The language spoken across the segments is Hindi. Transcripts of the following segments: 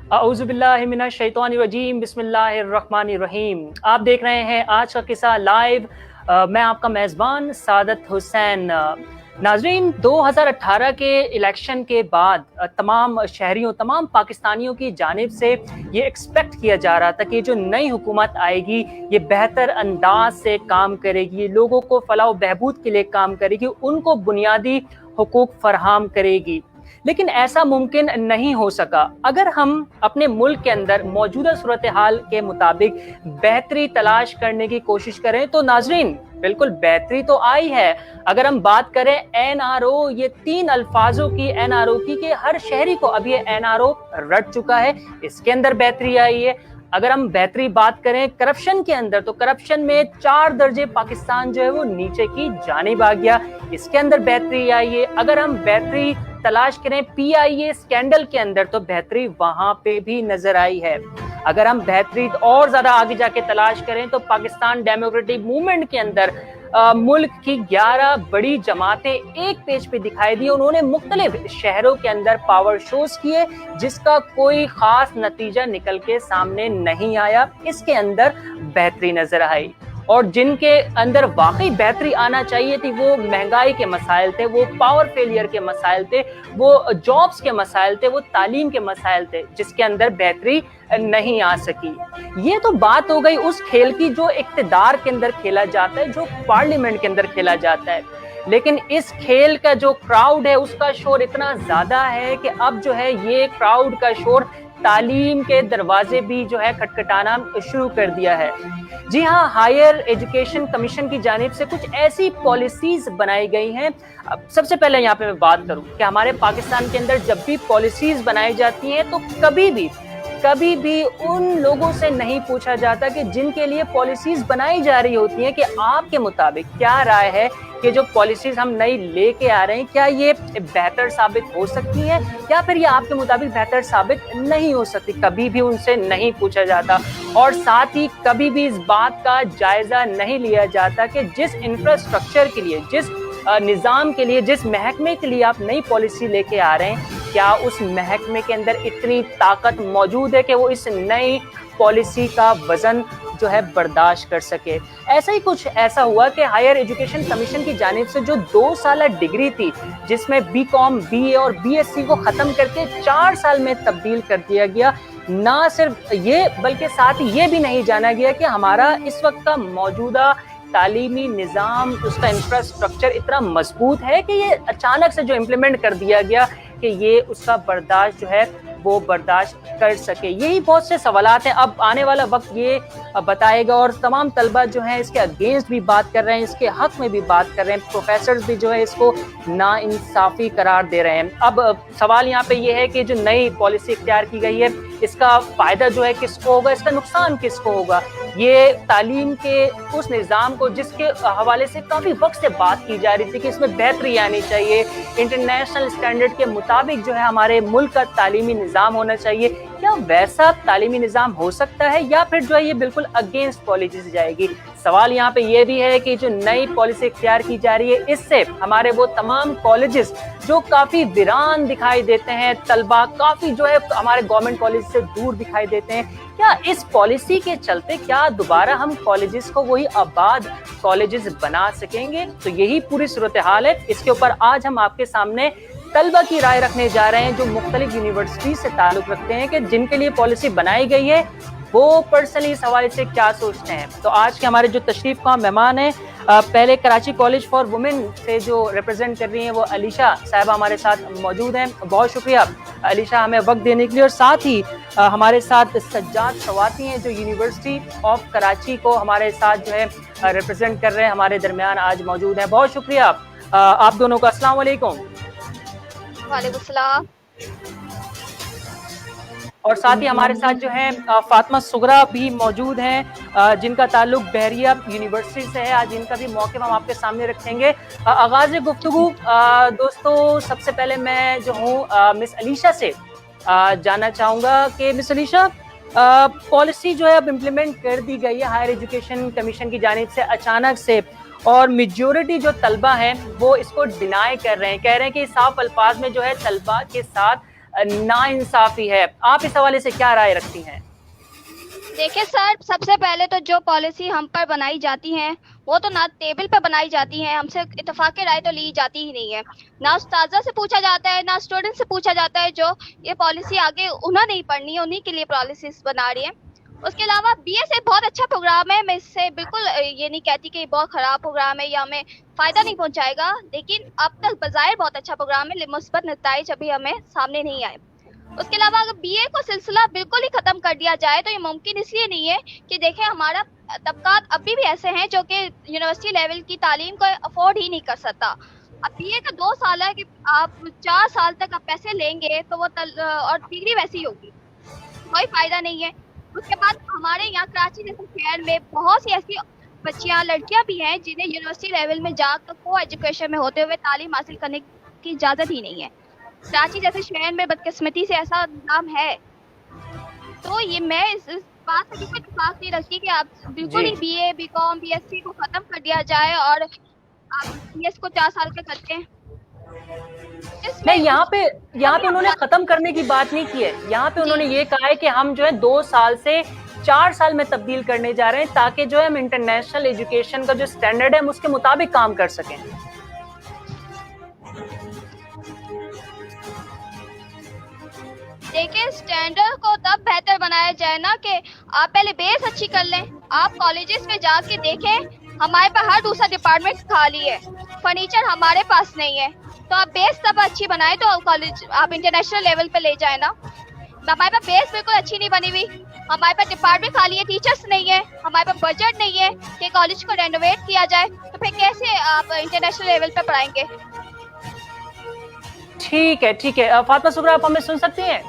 औज़ुबिल्लाहि मिनश शैतानिर्रजीम बिस्मिल्लाहिर्रहमानिर्रहीम। आप देख रहे हैं आज का किस्सा लाइव। मैं आपका मेज़बान सादत हुसैन। नाज़रीन, 2018 के इलेक्शन के बाद तमाम शहरियों, तमाम पाकिस्तानियों की जानिब से ये एक्सपेक्ट किया जा रहा था कि जो नई हुकूमत आएगी ये बेहतर अंदाज से काम करेगी, लोगों को फलाह बहबूद के लिए काम करेगी, उनको बुनियादी हुकूक फराहम करेगी। लेकिन ऐसा मुमकिन नहीं हो सका। अगर हम अपने मुल्क के अंदर मौजूदा सूरत हाल के मुताबिक बेहतरी तलाश करने की कोशिश करें तो नाजरीन बिल्कुल बेहतरी तो आई है। अगर हम बात करें एनआरओ, ये 3 अल्फाजों की एनआरओ की हर शहरी को अब ये एनआरओ रट चुका है, इसके अंदर बेहतरी आई है। अगर हम बेहतरी बात करें करप्शन के अंदर, तो करप्शन में 4 दर्जे पाकिस्तान जो है वो नीचे की जानिब आ गया, इसके अंदर बेहतरी आई है। अगर हम बेहतरी तलाश करें पीआईए स्कैंडल के अंदर, तो बेहतरी वहां पे भी नजर आई है। अगर हम बेहतरी और ज्यादा आगे जाके तलाश करें तो पाकिस्तान डेमोक्रेटिक मूवमेंट के अंदर मुल्क की 11 बड़ी जमातें एक पेज पे दिखाई दी। उन्होंने मुख्तलिफ शहरों के अंदर पावर शोज किए जिसका कोई खास नतीजा निकल के सामने नहीं आया, इसके अंदर बेहतरी नजर आई। और जिनके अंदर वाकई बेहतरी आना चाहिए थी वो महंगाई के मसाइल थे, वो पावर फेलियर के मसाइल थे, वो जॉब्स के मसाइल थे, वो तालीम के मसाइल थे, जिसके अंदर बेहतरी नहीं आ सकी। ये तो बात हो गई उस खेल की जो इक्तिदार के अंदर खेला जाता है, जो पार्लियामेंट के अंदर खेला जाता है। लेकिन इस खेल का जो क्राउड है उसका शोर इतना ज्यादा है कि अब जो है ये क्राउड का शोर तालीम के दरवाजे भी जो है खटखटाना शुरू कर दिया है। जी हाँ, हायर एजुकेशन कमीशन की जानिब से कुछ ऐसी पॉलिसीज बनाई गई हैं। सबसे पहले यहाँ पे मैं बात करूँ कि हमारे पाकिस्तान के अंदर जब भी पॉलिसीज बनाई जाती हैं तो कभी भी उन लोगों से नहीं पूछा जाता कि जिनके लिए पॉलिसीज बनाई जा रही होती हैं कि आपके मुताबिक क्या राय है कि जो पॉलिसीज हम नई लेके आ रहे हैं क्या ये बेहतर साबित हो सकती है या फिर ये आपके मुताबिक बेहतर साबित नहीं हो सकती। कभी भी उनसे नहीं पूछा जाता और साथ ही कभी भी इस बात का जायजा नहीं लिया जाता कि जिस इंफ्रास्ट्रक्चर के लिए, जिस निज़ाम के लिए, जिस महकमे के लिए आप नई पॉलिसी लेके आ रहे हैं, क्या उस महकमे के अंदर इतनी ताकत मौजूद है कि वो इस नई पॉलिसी का वजन जो है बर्दाश्त कर सके। ऐसा ही कुछ ऐसा हुआ कि हायर एजुकेशन कमीशन की जानिब से जो 2 साल डिग्री थी जिसमें बीकॉम, बीए और बीएससी को खत्म करके 4 साल में तब्दील कर दिया गया। ना सिर्फ ये बल्कि साथ ही ये भी नहीं जाना गया कि हमारा इस वक्त का मौजूदा तालीमी निज़ाम, उसका इंफ्रास्ट्रक्चर इतना मजबूत है कि ये अचानक से जो इम्प्लीमेंट कर दिया गया कि ये उसका बर्दाश्त जो है वो बर्दाश्त कर सके। यही बहुत से सवालात हैं। अब आने वाला वक्त ये बताएगा और तमाम तलबा जो हैं इसके अगेंस्ट भी बात कर रहे हैं, इसके हक में भी बात कर रहे हैं, प्रोफेसर भी जो है इसको नाइंसाफ़ी करार दे रहे हैं। अब सवाल यहाँ पे ये है कि जो नई पॉलिसी इख्तियार की गई है इसका फ़ायदा जो है किसको होगा, इसका नुकसान किसको होगा। ये तालीम के उस निज़ाम को जिसके हवाले से काफ़ी वक्त से बात की जा रही थी कि इसमें बेहतरी आनी चाहिए, इंटरनेशनल स्टैंडर्ड के मुताबिक जो है हमारे मुल्क का तालीमी निज़ाम होना चाहिए, क्या वैसा तालीमी निज़ाम हो सकता है या फिर जो है ये बिल्कुल अगेंस्ट पॉलिसी से जाएगी। सवाल यहाँ पे ये भी है कि जो नई पॉलिसी इख्तियार की जा रही है इससे हमारे वो तमाम कॉलेजेस जो काफ़ी वीरान दिखाई देते हैं, तलबा काफ़ी जो है हमारे गवर्नमेंट कॉलेज से दूर दिखाई देते हैं, क्या इस पॉलिसी के चलते क्या दोबारा हम कॉलेजेस को वही आबाद कॉलेजेस बना सकेंगे। तो यही पूरी सूरत हाल है। इसके ऊपर आज हम आपके सामने तलबा की राय रखने जा रहे हैं जो मुख्तलिफ यूनिवर्सिटी से ताल्लुक़ रखते हैं कि जिनके लिए पॉलिसी बनाई गई है वो पर्सनली इस हवाले से क्या सोचते हैं। तो आज के हमारे जो तशरीफ का मेहमान हैं, पहले कराची कॉलेज फॉर वुमेन से जो रिप्रेजेंट कर रही हैं वो अलीशा साहिबा हमारे साथ मौजूद हैं। बहुत शुक्रिया अलीशा हमें वक्त देने के लिए। और साथ ही हमारे साथ सज्जाद सवाती हैं जो यूनिवर्सिटी ऑफ कराची को हमारे साथ जो है रिप्रेजेंट कर रहे हैं, हमारे दरमियान आज मौजूद हैं। बहुत शुक्रिया आप दोनों का। अस्सलाम वालेकुम। वालेकुम सलाम। और साथ ही हमारे साथ जो है फातिमा सुगरा भी मौजूद हैं जिनका ताल्लुक बहरिया यूनिवर्सिटी से है। आज इनका भी मौक़िफ़ हम आपके सामने रखेंगे। आगाज़ गुफ्तगू दोस्तों, सबसे पहले मैं जो हूँ मिस अलीशा से जानना चाहूँगा कि मिस अलीशा, पॉलिसी जो है अब इम्प्लीमेंट कर दी गई है हायर एजुकेशन कमीशन की जानिब से अचानक से, और मेजॉरिटी जो तलबा हैं वो इसको डिनाई कर रहे हैं, कह रहे हैं कि साफ अल्फाज में जो है तलबा के साथ नाइंसाफी है। आप इस हवाले से क्या राय रखती हैं? देखिए सर, सबसे पहले तो जो पॉलिसी हम पर बनाई जाती हैं वो तो ना टेबल पे बनाई जाती हैं, हमसे इत्तेफाक राय तो ली जाती ही नहीं है। ना उस्ताजा से पूछा जाता है, ना स्टूडेंट से पूछा जाता है। जो ये पॉलिसी आगे उन्हें नहीं पढ़नी है, उन्हीं के लिए पॉलिसीज बना रही है। उसके अलावा बीएस एक बहुत अच्छा प्रोग्राम है, मैं इससे बिल्कुल ये नहीं कहती कि बहुत खराब प्रोग्राम है या हमें फायदा नहीं पहुंचाएगा, लेकिन अब तक बजाय बहुत अच्छा प्रोग्राम है, मुस्बत नतीजे अभी हमें सामने नहीं आए। उसके अलावा अगर बीए को सिलसिला बिल्कुल ही खत्म कर दिया जाए तो ये मुमकिन इसलिए नहीं है कि देखें हमारा तबकात अभी भी ऐसे हैं जो कि यूनिवर्सिटी लेवल की तालीम को अफोर्ड ही नहीं कर सकता। अब बीए का 2 साल है कि आप 4 साल तक आप पैसे लेंगे तो वो और डिग्री वैसी होगी, कोई फायदा नहीं है। उसके बाद हमारे यहाँ कराची जैसे शहर में बहुत सी ऐसी बच्चियाँ लड़कियाँ भी हैं जिन्हें यूनिवर्सिटी लेवल में जाकर को एजुकेशन में होते हुए तालीम हासिल करने की इजाज़त ही नहीं है। कराची जैसे शहर में बदकिस्मती से ऐसा निज़ाम है। तो ये मैं इस बात से बिल्कुल इत्तेफाक नहीं रखती कि आप बिल्कुल ही बीए, बीकॉम, बीएससी को खत्म कर दिया जाए और आप बीएस को 4 साल का करते हैं। नहीं, यहाँ पे उन्होंने खत्म करने की बात नहीं की है। यहाँ पे उन्होंने ये कहा है कि हम जो है 2 साल से 4 साल में तब्दील करने जा रहे हैं ताकि जो है हम इंटरनेशनल एजुकेशन का जो स्टैंडर्ड है हम उसके मुताबिक काम कर सकें। देखिए, स्टैंडर्ड को तब बेहतर बनाया जाए ना कि आप पहले बेस अच्छी कर लें। आप कॉलेजेस में जाके देखें, हमारे पास हर दूसरा डिपार्टमेंट खाली है, फर्नीचर हमारे पास नहीं है। तो आप बेस तब अच्छी बनाए तो कॉलेज आप इंटरनेशनल लेवल पे ले जाए ना। हमारे पास बेस बिल्कुल अच्छी नहीं बनी हुई, हमारे पास डिपार्टमेंट खाली है, टीचर्स नहीं है, हमारे पास बजट नहीं है कि कॉलेज को रेनोवेट किया जाए, तो फिर कैसे आप इंटरनेशनल लेवल पे पढ़ाएंगे? ठीक है। फातिमा सुगरा, आप हमें सुन सकती हैं?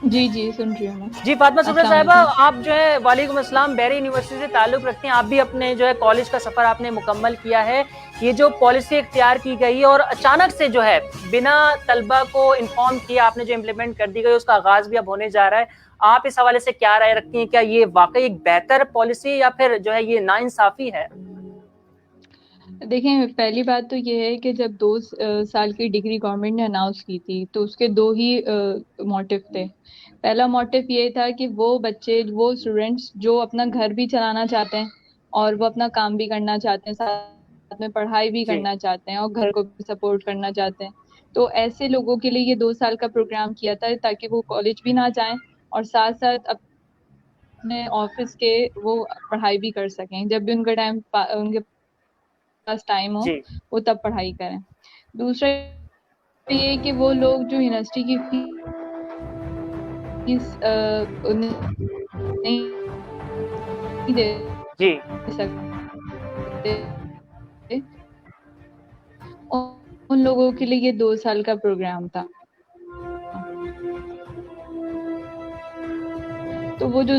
जी सुन रही हूँ मैं। जी फातिमा सुगरा साहिबा, आप जो है वालेकुम अस्सलाम, बैरी यूनिवर्सिटी से ताल्लुक रखती हैं। आप भी अपने जो है कॉलेज का सफर आपने मुकम्मल किया है। ये जो पॉलिसी इख्तियार की गई है और अचानक से जो है बिना तलबा को इन्फॉर्म किए आपने जो इम्प्लीमेंट कर दी गई उसका आगाज भी अब होने जा रहा है, आप इस हवाले से क्या राय रखती हैं? क्या ये वाकई एक बेहतर पॉलिसी या फिर जो है ये नाइंसाफी है? देखें, पहली बात तो ये है कि जब 2 साल की डिग्री गवर्नमेंट ने अनाउंस की थी तो उसके 2 ही मोटिव थे। पहला मोटिव ये था कि वो बच्चे, वो स्टूडेंट्स जो अपना घर भी चलाना चाहते हैं और वो अपना काम भी करना चाहते हैं, साथ में पढ़ाई भी करना चाहते हैं और घर को भी सपोर्ट करना चाहते हैं, तो ऐसे लोगों के लिए ये 2 साल का प्रोग्राम किया था ताकि वो कॉलेज भी ना जाएं और साथ साथ अपने ऑफिस के वो पढ़ाई भी कर सकें। जब भी उनके पास टाइम हो वो तब पढ़ाई करें। दूसरा ये कि वो लोग जो यूनिवर्सिटी की फीस नहीं दे सकते, उन लोगों के लिए ये 2 साल का प्रोग्राम था। तो वो जो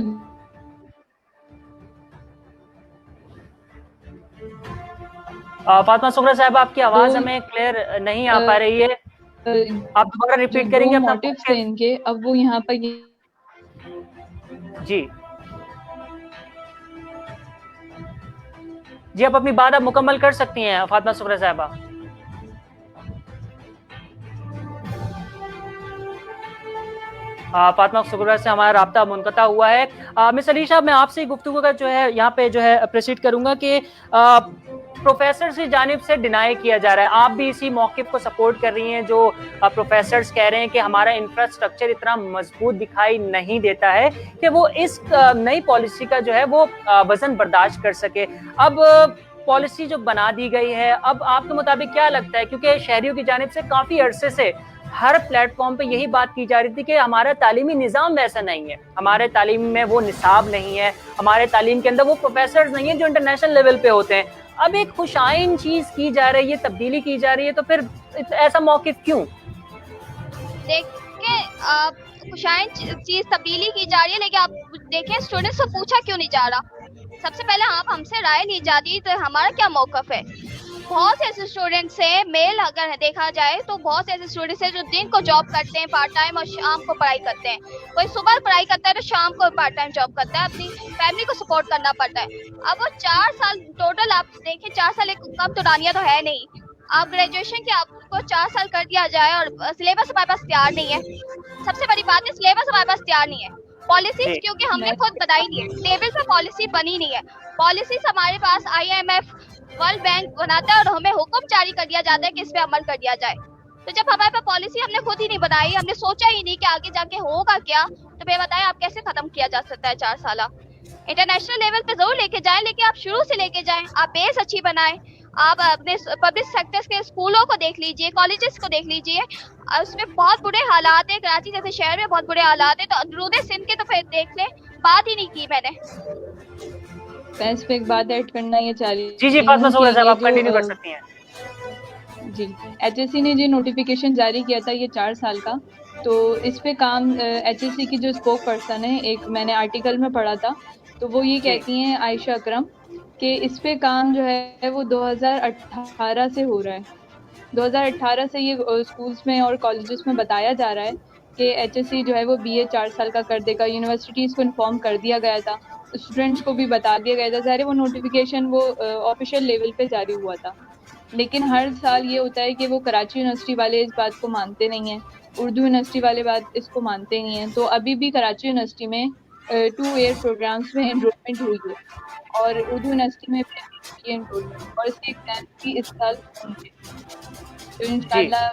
फातिमा सुगरा साहब, आपकी आवाज हमें क्लियर नहीं आ पा रही है, आप दोबारा रिपीट करेंगे अपना मोटिव थे इनके? अब वो यहाँ पर जी आप अपनी बात आप मुकम्मल कर सकती हैं फातिमा सुगरा साहबा। फातिमा सुगरा से हमारा राब्ता मुनक़ता हुआ है। मिस अलीशा, मैं आपसे गुफ्तगू का जो है यहाँ पे जो है प्रोसीड करूंगा कि प्रोफेसर की जानिब से डिनाई किया जा रहा है, आप भी इसी मौक़िफ़ को सपोर्ट कर रही हैं जो प्रोफेसर्स कह रहे हैं कि हमारा इंफ्रास्ट्रक्चर इतना मजबूत दिखाई नहीं देता है कि वो इस नई पॉलिसी का जो है वो वजन बर्दाश्त कर सके। अब पॉलिसी जो बना दी गई है, अब आपके मुताबिक क्या लगता है, क्योंकि शहरियों की जानिब से काफ़ी अरसे से हर प्लेटफॉर्म पे यही बात की जा रही थी कि हमारा तालीमी निज़ाम वैसा नहीं है, हमारे तालीम में वो निसाब नहीं है, हमारे तालीम के अंदर वो प्रोफेसर्स नहीं है जो इंटरनेशनल लेवल पे होते हैं। अब एक खुशाइन चीज की जा रही है, तब्दीली की जा रही है, तो फिर ऐसा मौक़िफ़ क्यों? देखिए, खुशाइन चीज तब्दीली की जा रही है, लेकिन आप देखें स्टूडेंट्स को पूछा क्यों नहीं जा रहा। सबसे पहले आप हमसे राय ली जाती तो हमारा क्या मौक़िफ़ है। बहुत से ऐसे स्टूडेंट्स हैं, मेल अगर देखा जाए तो बहुत से ऐसे स्टूडेंट्स हैं जो दिन को जॉब करते हैं पार्ट टाइम और शाम को पढ़ाई करते हैं। कोई सुबह पढ़ाई करता है तो शाम को पार्ट टाइम जॉब करता है, अपनी फैमिली को सपोर्ट करना पड़ता है। अब वो 4 साल टोटल आप देखें, 4 साल एक कम तो दानिया तो है नहीं। आप ग्रेजुएशन के आपको को 4 साल कर दिया जाए और सिलेबस हमारे पास तैयार नहीं है। सबसे बड़ी बात है सिलेबस हमारे पास तैयार नहीं है। पॉलिसीज क्योंकि हमने खुद बनाई नहीं है, टेबल पे पॉलिसी बनी नहीं है। पॉलिसीज हमारे पास IMF, वर्ल्ड बैंक बनाता है और हमें हुक्म जारी कर दिया जाता है कि इस पे अमल कर दिया जाए। तो जब हमारे पास पॉलिसी हमने खुद ही नहीं बनाई, हमने सोचा ही नहीं कि आगे जाके होगा क्या, तो मैं बताएं आप कैसे खत्म किया जा सकता है 4 साल। इंटरनेशनल लेवल पे जरूर लेके जाएं, लेकिन आप शुरू से लेके जाएं, आप बेस अच्छी बनाएं। आप अपने पब्लिक सेक्टर्स के स्कूलों को देख लीजिए, कॉलेजेस को देख लीजिए, उसमें बहुत बुरे हालात है। कराची जैसे शहर में बहुत बुरे हालात है, तो अंदरूने सिंध के तो फिर देख ले, बात ही नहीं की मैंने। मैं इस पे एक बात ऐड करना ये चाह रही जी फातिमा सुगरा साहब, आप कंटिन्यू कर सकती हैं। जी, HSC ने जो नोटिफिकेशन जारी किया था ये 4 साल का, तो इस पे काम HSC की जो स्पोक पर्सन है, एक मैंने आर्टिकल में पढ़ा था, तो वो ये कहती हैं आयशा अकरम कि इस पे काम जो है वो 2018 से हो रहा है। 2018 से ये स्कूल्स में और कॉलेजेस में बताया जा रहा है कि HSC जो है वो BA 4 साल का कर देगा। यूनिवर्सिटीज़ को इन्फॉर्म कर दिया गया था, स्टूडेंट्स को भी बता दिया गया था। ज़ाहिर वो नोटिफिकेशन वो ऑफिशियल लेवल पे जारी हुआ था, लेकिन हर साल ये होता है कि वो कराची यूनिवर्सिटी वाले इस बात को मानते नहीं हैं, उर्दू यूनिवर्सिटी वाले बात इसको मानते नहीं हैं। तो अभी भी कराची यूनिवर्सिटी में 2 ईयर प्रोग्राम्स में एनरोलमेंट हुई है और उर्दू यूनिवर्सिटी में भी एनरोलमेंट, और इसके एग्जाम भी इस साल होंगे, तो इंशाल्लाह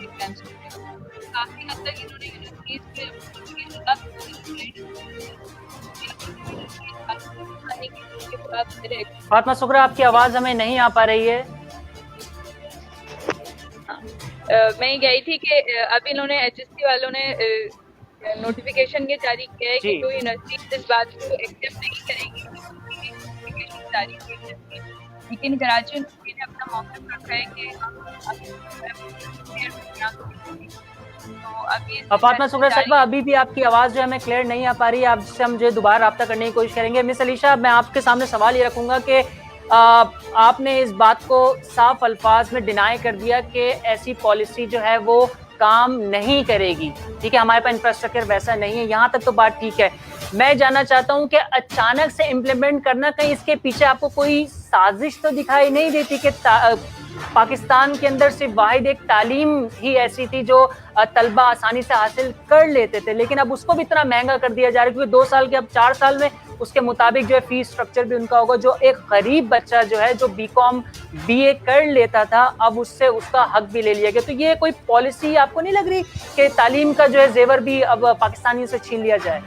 एग्जाम्स काफ़ी हद तक इन्होंने यूनिवर्सिटीज़ पे फातिमा सुगरा, आपकी आवाज हमें नहीं आ पा रही है। मैं गई थी कि अभी इन्होंने HSC वालों ने नोटिफिकेशन ये जारी किया है कि जो यूनिवर्सिटी इस बात को एक्सेप्ट नहीं करेगी, नोटिफिकेशन जारी की है। लेकिन कराची यूनिवर्सिटी ने अपना मौका रखा है कि तो फातिमा सुगरा साहिबा, अभी भी आपकी आवाज जो है हमें क्लियर नहीं आ पा रही है। आपसे हम जो दोबारा रब्ता करने की कोशिश करेंगे। मिस अलीशा, मैं आपके सामने सवाल ये रखूंगा कि आपने इस बात को साफ अल्फाज में डिनाई कर दिया कि ऐसी पॉलिसी जो है वो काम नहीं करेगी। ठीक है, हमारे पास इंफ्रास्ट्रक्चर वैसा नहीं है, यहाँ तक तो बात ठीक है। मैं जानना चाहता हूँ कि अचानक से इम्प्लीमेंट करना, कहीं इसके पीछे आपको कोई साजिश तो दिखाई नहीं देती कि पाकिस्तान के अंदर सिर्फ वाहिद एक तालीम ही ऐसी थी जो तलबा आसानी से हासिल कर लेते थे, लेकिन अब उसको भी इतना महंगा कर दिया जा रहा है क्योंकि 2 साल के अब 4 साल में उसके मुताबिक जो है फीस स्ट्रक्चर भी उनका होगा। जो एक गरीब बच्चा जो है जो BCom BA कर लेता था, अब उससे उसका हक भी ले लिया गया। तो ये कोई पॉलिसी आपको नहीं लग रही कि तालीम का जो है जेवर भी अब पाकिस्तानियों से छीन लिया जाए?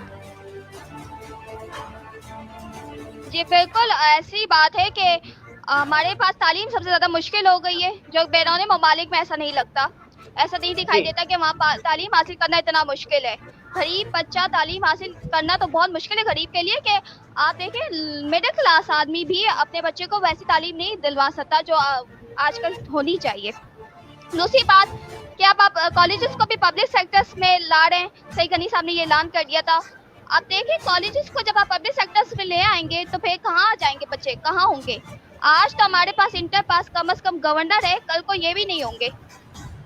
जी बिल्कुल ऐसी बात है कि हमारे पास तालीम सबसे ज़्यादा मुश्किल हो गई है, जो बैरूनी ममालिक में ऐसा नहीं लगता, ऐसा नहीं दिखाई देता कि वहाँ तालीम हासिल करना इतना मुश्किल है। गरीब बच्चा तालीम हासिल करना तो बहुत मुश्किल है गरीब के लिए, कि आप देखें मिडिल क्लास आदमी भी अपने बच्चे को वैसी तालीम नहीं दिलवा सकता जो आजकल होनी चाहिए। दूसरी बात कि आप कॉलेजेस को भी पब्लिक सेक्टर्स में ला रहे हैं, सही गनी साहब ने ये ऐलान कर दिया था। आप देखें कॉलेजेस को जब आप पब्लिक सेक्टर्स में ले आएंगे तो फिर कहाँ जाएंगे बच्चे, कहाँ होंगे? आज तो हमारे पास इंटर पास कम से कम गवर्नर है, कल को ये भी नहीं होंगे।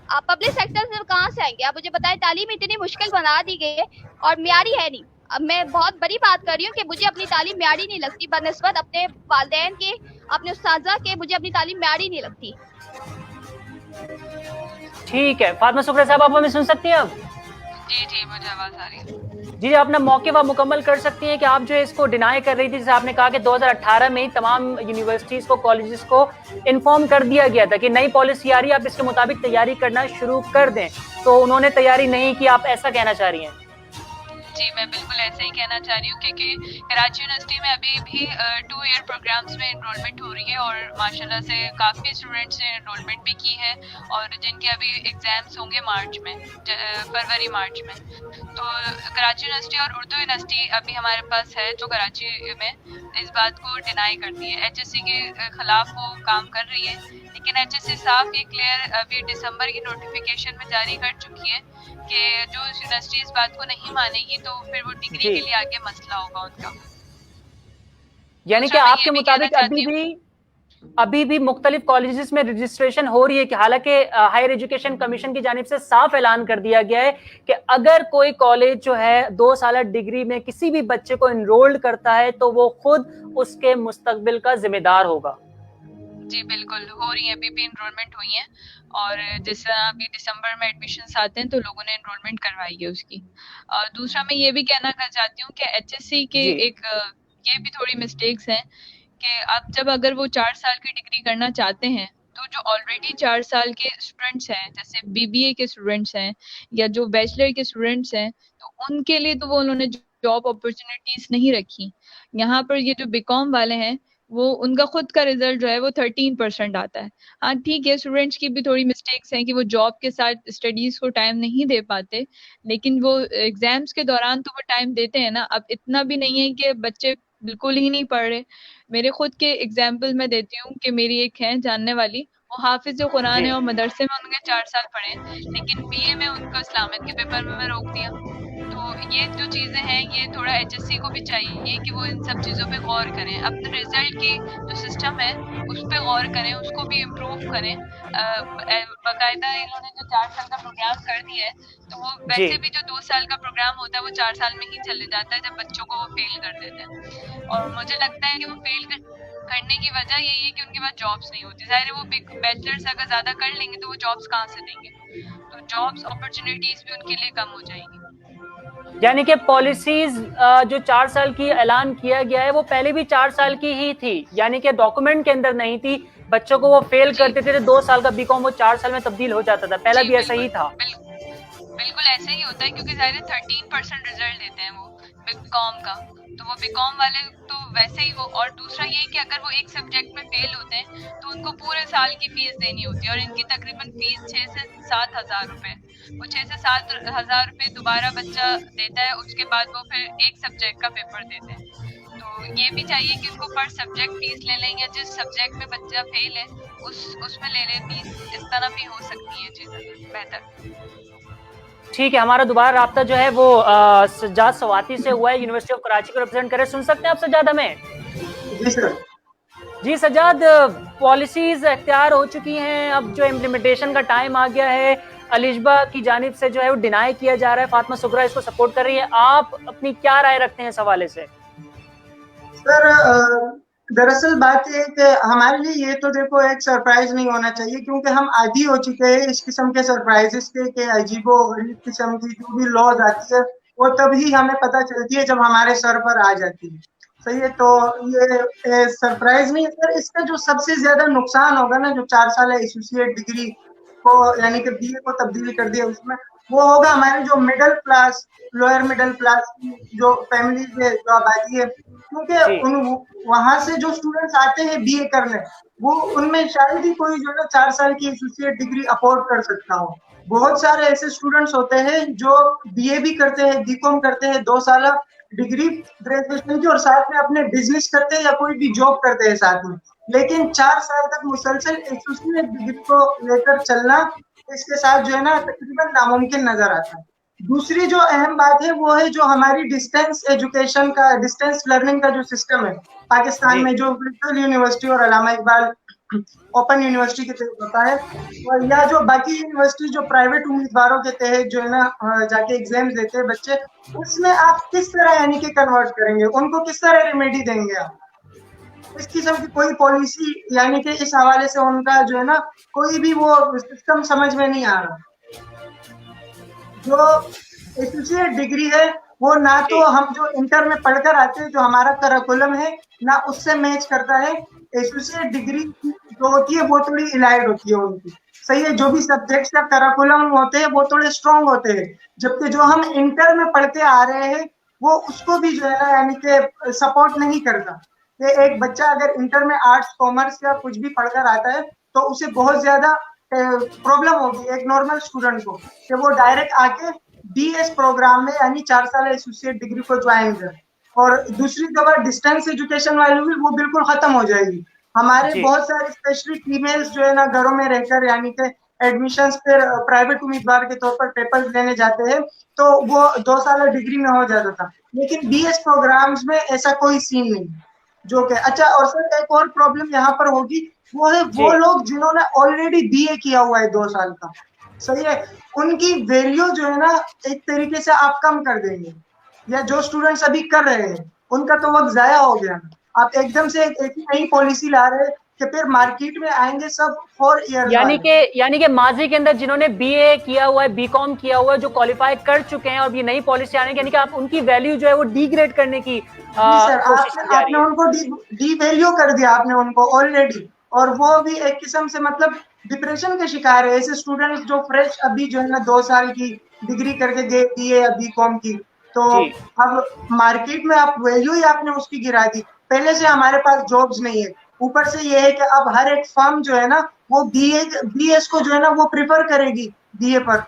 आप पब्लिक सेक्टर में कहाँ से आएंगे? आप मुझे बताएं, तालीम इतनी मुश्किल बना दी गई है और म्यारी है नहीं। अब मैं बहुत बड़ी बात कर रही हूँ कि मुझे अपनी तालीम म्यारी नहीं लगती, बनिस्बत अपने वालिदैन के, अपने उस्ताज़ा के, मुझे अपनी तालीम म्यारी नहीं लगती। ठीक है, फातिमा सुगरा साहब, आप हमें सुन सकती हैं अब? जी मुझे आवाज आ रही है। जी, अपना मौके वह मुकम्मल कर सकती हैं कि आप जो है इसको डिनाई कर रही थी, जैसे आपने कहा कि 2018 में ही तमाम यूनिवर्सिटीज़ को, कॉलेजेस को इन्फॉर्म कर दिया गया था कि नई पॉलिसी आ रही है, आप इसके मुताबिक तैयारी करना शुरू कर दें, तो उन्होंने तैयारी नहीं की, आप ऐसा कहना चाह रही हैं? जी मैं बिल्कुल ऐसे ही कहना चाह रही हूँ, क्योंकि कराची यूनिवर्सिटी में अभी भी 2 ईयर प्रोग्राम्स में एनरोलमेंट हो रही है और माशाल्लाह से काफ़ी स्टूडेंट्स ने एनरोलमेंट भी की है, और जिनके अभी एग्ज़ाम्स होंगे मार्च में, फरवरी मार्च में। तो कराची यूनिवर्सिटी और उर्दू यूनिवर्सिटी अभी हमारे पास है जो कराची में इस बात को डिनाई करती है। HSC के ख़िलाफ़ वो काम कर रही है, लेकिन HSC साफ ये क्लियर अभी दिसंबर की नोटिफिकेशन में जारी कर चुकी है कि जो यूनिवर्सिटी इस बात को नहीं मानेगी तो फिर वो डिग्री के लिए आगे मसला होगा उनका। यानी कि आपके मुताबिक अभी भी मुख्तलिफ कॉलेजेस में रजिस्ट्रेशन हो रही है, कि हालांकि हायर एजुकेशन कमीशन की जानिब से साफ ऐलान कर दिया गया है कि अगर कोई कॉलेज जो है 2 साल डिग्री में किसी भी बच्चे को इनरोल्ड करता है तो वो खुद उसके मुस्तकबिल का जिम्मेदार होगा। जी बिल्कुल हो रही है, अभी भी इनरोलमेंट हुई है और जिस तरह अभी दिसंबर में एडमिशन्स आते हैं तो लोगों ने एनरोलमेंट करवाई है उसकी। दूसरा मैं ये भी कहना चाहती हूँ कि एचएससी के जी एक ये भी थोड़ी मिस्टेक्स हैं कि अब जब अगर वो 4 साल की डिग्री करना चाहते हैं तो जो ऑलरेडी 4 साल के स्टूडेंट्स हैं, जैसे बीबीए के स्टूडेंट्स हैं या जो बैचलर के स्टूडेंट्स हैं, तो उनके लिए तो वो उन्होंने जॉब अपॉर्चुनिटीज नहीं रखी। यहाँ पर ये जो बीकॉम वाले हैं वो उनका खुद का रिजल्ट जो है वो 13% आता है। हाँ ठीक है, स्टूडेंट्स की भी थोड़ी मिस्टेक्स हैं कि वो जॉब के साथ स्टडीज को टाइम नहीं दे पाते, लेकिन वो एग्जाम्स के दौरान तो वो टाइम देते हैं ना। अब इतना भी नहीं है कि बच्चे बिल्कुल ही नहीं पढ़ रहे। मेरे खुद के एग्जाम्पल मैं देती हूँ कि मेरी एक है जानने वाली, वो हाफिज कुरान जी है और मदरसे में उनके 4 साल पढ़े, लेकिन बीए में उनको इस्लामियत के पेपर में रोक दिया। तो ये जो चीजें हैं ये थोड़ा एचएससी को भी चाहिए कि वो इन सब चीजों पे गौर करें, अपने रिजल्ट की जो सिस्टम है उस पे गौर करें, उसको भी इम्प्रूव करें। बाकायदा इन्होंने जो 4 साल का प्रोग्राम कर दिया है, तो वो जी वैसे भी जो 2 साल का प्रोग्राम होता है वो 4 साल में ही चले जाता है जब बच्चों को वो फेल कर देते हैं। और मुझे लगता है कि वो फेल करने की वजह यही है कि उनके पास जॉब्स नहीं होती। जाहिर है वो बैचलर्स अगर ज्यादा कर लेंगे तो वो जॉब्स कहाँ से देंगे, तो जॉब्स अपॉर्चुनिटीज भी उनके लिए कम हो जाएंगी। यानी कि पॉलिसीज जो 4 साल की ऐलान किया गया है वो पहले भी 4 साल की ही थी, यानी कि डॉक्यूमेंट के अंदर नहीं थी। बच्चों को वो फेल करते थे तो 2 साल का बीकॉम वो 4 साल में तब्दील हो जाता था, पहला भी ऐसा ही था। बिल्कुल ऐसे ही होता है, क्योंकि जाहिर 13% रिजल्ट देते हैं वो बीकॉम का, तो वो बीकॉम वाले तो वैसे ही वो। और दूसरा ये कि अगर वो एक सब्जेक्ट में फेल होते हैं तो उनको पूरे साल की फीस देनी होती है, और इनकी तकरीबन फीस 6 से 7 हज़ार रुपए। वो 6 से 7 हज़ार रुपए दोबारा बच्चा देता है, उसके बाद वो फिर एक सब्जेक्ट का पेपर देते हैं। तो ये भी चाहिए कि उनको पर सब्जेक्ट फीस ले लें, या जिस सब्जेक्ट में बच्चा फेल है उसमें ले लें फीस। इस तरह भी हो सकती है चीजें बेहतर। ठीक है, हमारा दोबारा राब्ता जो है वो सज्जाद सवाती से हुआ है, यूनिवर्सिटी ऑफ कराची को रिप्रेजेंट करे। सुन सकते हैं आप सज्जाद हमें? जी सर। जी सज्जाद, पॉलिसीज अख्तियार हो चुकी हैं, अब जो इम्प्लीमेंटेशन का टाइम आ गया है। अलिशबा की जानिब से जो है वो डिनाई किया जा रहा है, फातिमा सुगरा इसको सपोर्ट कर रही है। आप अपनी क्या राय रखते हैं इस हवाले से? सर दरअसल बात ये है कि हमारे लिए ये तो देखो एक सरप्राइज नहीं होना चाहिए, क्योंकि हम आदी हो चुके हैं इस किस्म के सरप्राइजेस के अजीबो गरीब किस्म की जो भी लॉज आती है वो तभी हमें पता चलती है जब हमारे सर पर आ जाती है। सही है, तो ये सरप्राइज नहीं है सर। इसका जो सबसे ज्यादा नुकसान होगा ना, जो 4 साल एसोसिएट डिग्री को यानी कि बीए को तब्दील कर दिया उसमें, वो होगा हमारे जो middle class, lower middle class की जो फैमिली में जो आबादी है, क्योंकि वहां से जो स्टूडेंट्स आते हैं बीए करने, वो उनमें शायद ही कोई जो है 4 साल की एसोसिएट डिग्री अफोर्ड कर सकता हो। बहुत सारे ऐसे स्टूडेंट्स होते हैं जो बीए भी करते हैं, बीकॉम करते हैं, 2 साल डिग्री ग्रेजुएशन की, और साथ में अपने बिजनेस करते हैं या कोई भी जॉब करते हैं साथ में, लेकिन 4 साल तक मुसलसल एसोसिएट डिग्री को लेकर चलना इसके साथ जो है ना तकरीबन नामुमकिन नजर आता है। दूसरी जो अहम बात है वो है जो हमारी डिस्टेंस एजुकेशन का, डिस्टेंस लर्निंग का जो सिस्टम है पाकिस्तान में, जो ब्रिटेन यूनिवर्सिटी और अल्लामा इकबाल ओपन यूनिवर्सिटी के तहत होता है, और या जो बाकी यूनिवर्सिटी जो प्राइवेट उम्मीदवारों के तहत जो है ना जाके एग्जाम्स देते हैं बच्चे, उसमें आप किस तरह यानी कि कन्वर्ट करेंगे, उनको किस तरह रेमेडी देंगे आप? इस किस्म की कोई पॉलिसी यानी कि इस हवाले से उनका जो है ना कोई भी वो सिस्टम समझ में नहीं आ रहा। जो एसोसिएट डिग्री है वो ना तो हम जो इंटर में पढ़कर आते हैं जो हमारा करिकुलम है ना उससे मैच करता है। एसोसिएट डिग्री जो होती है वो थोड़ी इलाइड होती है उनकी, सही है, जो भी सब्जेक्ट्स का करिकुलम होते हैं वो थोड़े स्ट्रॉन्ग होते हैं, जबकि जो हम इंटर में पढ़ते आ रहे हैं वो उसको भी जो है ना यानी कि सपोर्ट नहीं करता। कि एक बच्चा अगर इंटर में आर्ट्स कॉमर्स या कुछ भी पढ़कर आता है तो उसे बहुत ज्यादा प्रॉब्लम होगी एक नॉर्मल स्टूडेंट को कि वो डायरेक्ट आके बीएस प्रोग्राम में यानी 4 साल एसोसिएट डिग्री को ज्वाइन करे। और दूसरी जगह डिस्टेंस एजुकेशन वाली भी वो बिल्कुल खत्म हो जाएगी। हमारे बहुत सारे स्पेशली फीमेल्स जो है ना घरों में रहकर यानी कि एडमिशंस पर प्राइवेट उम्मीदवार के तौर पर पेपर्स देने जाते हैं, तो वो 2 साल डिग्री में हो जाता था, लेकिन बीएस प्रोग्राम्स में ऐसा कोई सीन नहीं जो कि अच्छा। और सर एक और प्रॉब्लम यहाँ पर होगी, वो है वो लोग जिन्होंने ऑलरेडी बीए किया हुआ है 2 साल का, सही है, उनकी वैल्यू जो है ना एक तरीके से आप कम कर देंगे, या जो स्टूडेंट्स अभी कर रहे हैं उनका तो वक्त जाया हो गया। आप एकदम से एक नई पॉलिसी ला रहे हैं कि फिर मार्केट में आएंगे सब 4 ईयर्स यानी कि माजी के अंदर जिन्होंने बीए किया हुआ है, बीकॉम किया हुआ है, जो क्वालिफाई कर चुके हैं, और ये नई पॉलिसी आने की, यानी कि आप उनकी वैल्यू जो है वो डिग्रेड करने की सर, कोशिश की जा रही आपने है। उनको डी वैल्यू कर दिया आपने उनको ऑलरेडी, और वो भी एक किस्म से मतलब डिप्रेशन के शिकार है। ऐसे स्टूडेंट्स जो फ्रेश अभी जो है ना 2 साल की डिग्री करके गए बीए या बीकॉम की, तो जी अब मार्केट में आप वैल्यू ही आपने उसकी गिरा दी। पहले से हमारे पास जॉब्स नहीं है, ऊपर से ये है कि अब हर एक फर्म जो है ना वो बीएस को जो है ना वो प्रिफर करेगी बीए पर।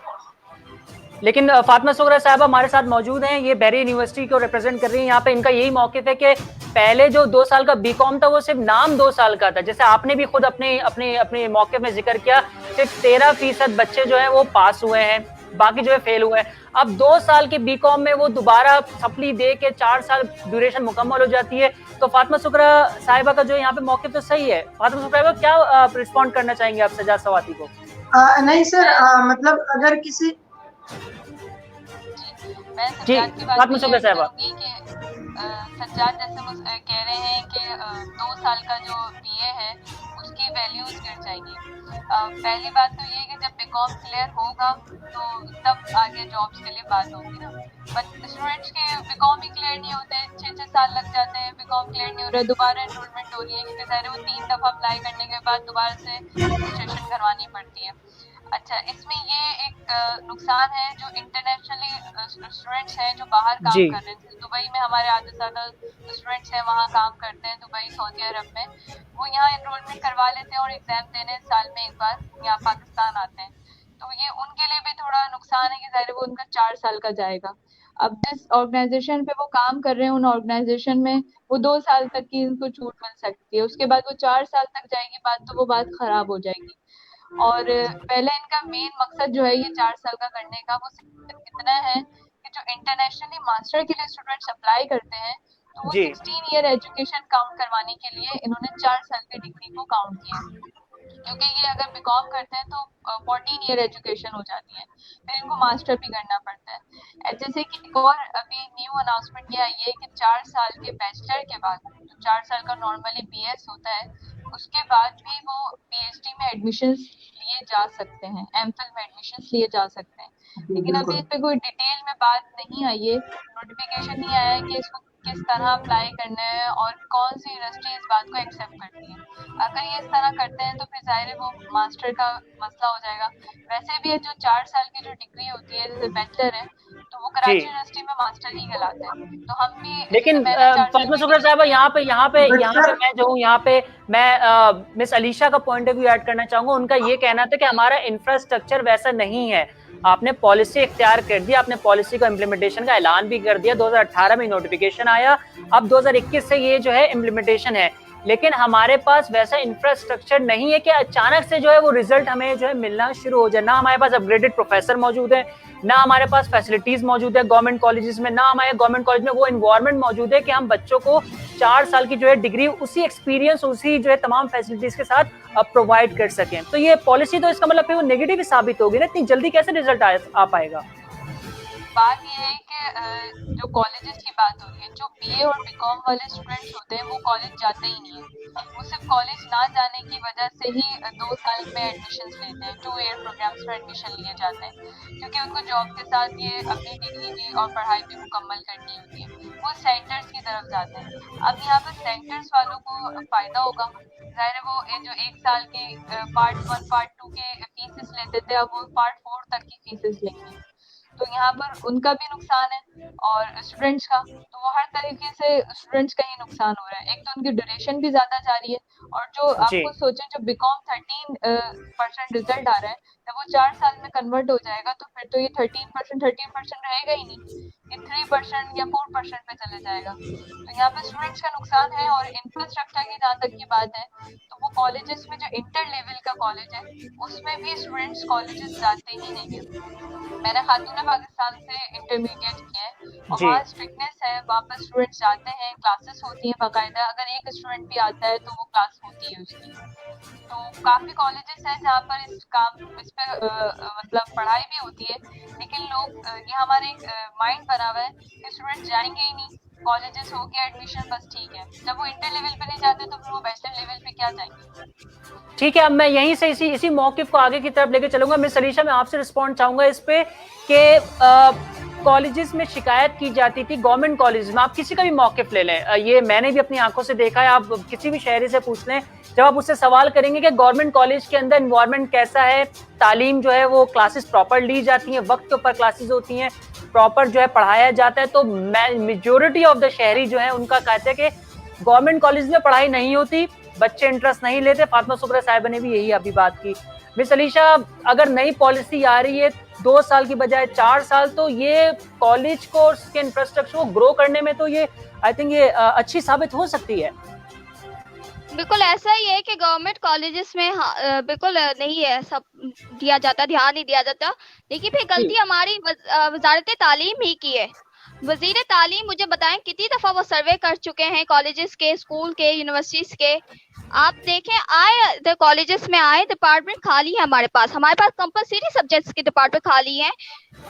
लेकिन फातिमा सुगरा साहब हमारे साथ मौजूद हैं, ये बैरी यूनिवर्सिटी को रिप्रेजेंट कर रही हैं। यहाँ पे इनका यही मौकिफ है कि पहले जो 2 साल का बीकॉम था वो सिर्फ नाम 2 साल का था, जैसे आपने भी खुद अपने अपने अपने मौके में जिक्र किया, सिर्फ 13% बच्चे जो है वो पास हुए हैं, बाकी जो है फेल हुए हैं। अब 2 साल के बीकॉम में वो दोबारा सप्ली दे के 4 साल ड्यूरेशन मुकम्मल हो जाती है। तो फातिमा सुगरा साहिबा का जो यहाँ पे मौकिफ तो सही है। फातिमा सुगरा साहिबा क्या रिस्पॉन्ड करना चाहेंगे आप सजाद सवाती को? नहीं सर, मतलब अगर किसी मैं जी सज्जाद की बात फातिमा में सुगरा ऐड साहिबा। करूंगी कि सज्जाद जैसे वो कह रहे हैं कि 2 साल का जो बीए है उसकी वैल्यूज गिर जाएगी। पहली बात तो ये कि जब बीकॉम क्लियर होगा तो तब आगे जॉब्स के लिए बात होगी ना, बट स्टूडेंट्स के बीकॉम ही क्लियर नहीं होते, 6-6 साल लग जाते हैं, बीकॉम क्लियर नहीं हो रहा है, दोबारा एनरोलमेंट हो रही है, क्योंकि ज़ाहिर है वो 3 दफ़ा अप्लाई करने के बाद दोबारा से रजिस्ट्रेशन करवानी पड़ती है। अच्छा, इसमें ये एक नुकसान है जो इंटरनेशनली स्टूडेंट्स हैं जो बाहर काम जी कर रहे हैं। दुबई में हमारे आधे से ज़्यादा स्टूडेंट्स हैं, वहाँ काम करते हैं दुबई, सऊदी अरब में। वो यहाँ एनरोलमेंट करवा लेते हैं और एग्ज़ाम देने साल में एक बार यहाँ पाकिस्तान आते हैं। तो ये उनके लिए भी थोड़ा नुकसान है कि ज़ाहिर है वो उनका 4 साल का जाएगा। अब जिस ऑर्गेनाइजेशन पे वो काम कर रहे हैं उन ऑर्गेनाइजेशन में वो 2 साल तक की इनको छूट मिल सकती है, उसके बाद वो 4 साल तक जाएगी बात, तो वो बात खराब हो जाएगी। और पहले इनका मेन मकसद जो है ये 4 साल का करने का वो सिर्फ इतना है कि जो इंटरनेशनली मास्टर के लिए स्टूडेंट्स अप्लाई करते हैं तो वो जी 16 ईयर एजुकेशन काउंट करवाने के लिए इन्होंने 4 साल की डिग्री को काउंट किया, क्योंकि ये अगर बीकॉम करते हैं तो 14 ईयर एजुकेशन हो जाती है, फिर इनको मास्टर भी करना पड़ता है। जैसे कि एक और अभी न्यू अनाउंसमेंट ये आई है कि 4 साल के बैचलर के बाद, जो 4 साल का नॉर्मली बीएस होता है, उसके बाद भी वो पीएचडी में एडमिशंस लिए जा सकते हैं, एमफिल में एडमिशंस लिए जा सकते हैं। लेकिन अभी इस पे कोई डिटेल में बात नहीं आई है, नोटिफिकेशन नहीं आया है कि इसको किस तरह अप्लाई करना है और कौन सी यूनिवर्सिटी इस बात को एक्सेप्ट करती है। अगर ये इस तरह करते हैं तो फिर ज़ाहिर है वो मास्टर का मसला हो जाएगा। वैसे भी जो 4 साल की जो डिग्री होती है जैसे बैचलर है तो वो कराची जी यूनिवर्सिटी में मास्टर ही कहलाता है, तो हम भी लेकिन जैसे मैंने 4 साल फातिमा की सुगरा साहब यहाँ पे बच्चा मैं जो हूँ, यहाँ पे मैं मिस अलीशा का पॉइंट ऑफ व्यू ऐड करना चाहूंगा। उनका ये कहना था कि हमारा इंफ्रास्ट्रक्चर वैसा नहीं है। आपने पॉलिसी इख्तियार कर दी, आपने पॉलिसी का इम्प्लीमेंटेशन का ऐलान भी कर दिया, 2018 में नोटिफिकेशन आया, अब 2021 से ये जो है इम्प्लीमेंटेशन है, लेकिन हमारे पास वैसा इंफ्रास्ट्रक्चर नहीं है कि अचानक से जो है वो रिजल्ट हमें जो है मिलना शुरू हो जाए। ना हमारे पास अपग्रेडेड प्रोफेसर मौजूद है, ना हमारे पास फैसिलिटीज मौजूद है गवर्नमेंट कॉलेजेस में, ना हमारे गवर्नमेंट कॉलेज में वो इन्वायरमेंट मौजूद है कि हम बच्चों को 4 साल की जो है डिग्री उसी एक्सपीरियंस, उसी जो है तमाम फैसिलिटीज के साथ प्रोवाइड कर सकें। तो ये पॉलिसी तो इसका मतलब फिर वो नेगेटिव ही साबित होगी ना, इतनी जल्दी कैसे रिजल्ट आ पाएगा? बात ये है कि जो कॉलेजेस की बात हो रही है, जो बीए और बीकॉम वाले स्टूडेंट्स होते हैं वो कॉलेज जाते ही नहीं है, वो सिर्फ कॉलेज ना जाने की वजह से ही 2 साल में एडमिशन्स लेते हैं, 2 ईयर प्रोग्राम्स में एडमिशन लिए जाते हैं, क्योंकि उनको जॉब के साथ ये अपनी डिग्री भी और पढ़ाई भी मुकम्मल करनी होती है, वो सेंटर्स की तरफ जाते हैं। अब यहाँ पर सेंटर्स वालों को फ़ायदा होगा, ज़ाहिर है वो जो 1 साल के पार्ट 1 पार्ट 2 के फीसेस लेते थे अब वो पार्ट 4 तक की फीसेस लेंगे, तो यहाँ पर उनका भी नुकसान है और स्टूडेंट्स का, तो वो हर तरीके से स्टूडेंट्स का ही नुकसान हो रहा है। एक तो उनकी ड्यूरेशन भी ज़्यादा जा रही है, और जो जी आपको सोचें जो बीकॉम 13% रिजल्ट आ रहा है, जब वो 4 साल में कन्वर्ट हो जाएगा तो फिर तो ये 13% रहेगा ही नहीं, ये 3% या 4% पे चले जाएगा। तो यहाँ पे स्टूडेंट्स का नुकसान है। और इंफ्रास्ट्रक्चर की जहाँ तक की बात है तो वो कॉलेजेस में जो इंटर लेवल का कॉलेज है उसमें भी स्टूडेंट्स कॉलेजेस जाते ही नहीं है। मैंने खातून पाकिस्तान से इंटरमीडिएट किया है और जी वहाँ स्ट्रिक्टनेस है, वहाँ पर स्टूडेंट्स जाते हैं, क्लासेस होती हैं बाकायदा, अगर एक स्टूडेंट भी आता है तो वो क्लास होती है उसकी। तो काफ़ी कॉलेजेस हैं जहाँ पर इस पे मतलब पढ़ाई भी होती है, लेकिन लोग ये हमारे एक माइंड बना हुआ है कि स्टूडेंट्स जाएंगे ही नहीं, कॉलेजेस हो गया एडमिशन बस ठीक है, जब वो इंटर लेवल पे नहीं जाते तो फिर वो बैचलर लेवल पे क्या जाएंगे। ठीक है, अब मैं यहीं से इसी मौकिफ को आगे की तरफ लेके चलूंगा। मिस अलीशा, मैं आपसे रिस्पॉन्ड चाहूंगा इस पे कि कॉलेजेस में शिकायत की जाती थी, गवर्नमेंट कॉलेज में, आप किसी का भी मौकिफ ले लें, ये मैंने भी अपनी आंखों से देखा है, आप किसी भी शहरी से पूछ लें, जब आप उससे सवाल करेंगे कि गवर्नमेंट कॉलेज के अंदर इन्वायरमेंट कैसा है, तालीम जो है वो क्लासेस प्रॉपर ली जाती हैं, वक्त के ऊपर क्लासेस होती हैं, प्रॉपर जो है पढ़ाया जाता है, तो मेजोरिटी ऑफ द शहरी जो है उनका कहते हैं कि गवर्नमेंट कॉलेज में पढ़ाई नहीं होती, बच्चे इंटरेस्ट नहीं लेते। फातिमा सुगरा साहिबा ने भी यही अभी बात की। मिस अलीशा, अगर नई पॉलिसी आ रही है 2 साल की बजाय 4 साल, तो ये कॉलेज कोर्स के इंफ्रास्ट्रक्चर को ग्रो करने में तो ये आई थिंक ये अच्छी साबित हो सकती है। बिल्कुल ऐसा ही है कि गवर्नमेंट कॉलेजेस में बिल्कुल नहीं है सब दिया जाता, ध्यान नहीं दिया जाता, लेकिन फिर गलती हमारी वजारत तालीम ही की है। वजीर तालीम मुझे बताएं कितनी दफा वो सर्वे कर चुके हैं कॉलेजेस के, स्कूल के, यूनिवर्सिटीज के। आप देखें, आए कॉलेजेस में आए डिपार्टमेंट खाली है, हमारे पास कंपलसरी सब्जेक्ट्स के डिपार्टमेंट खाली है,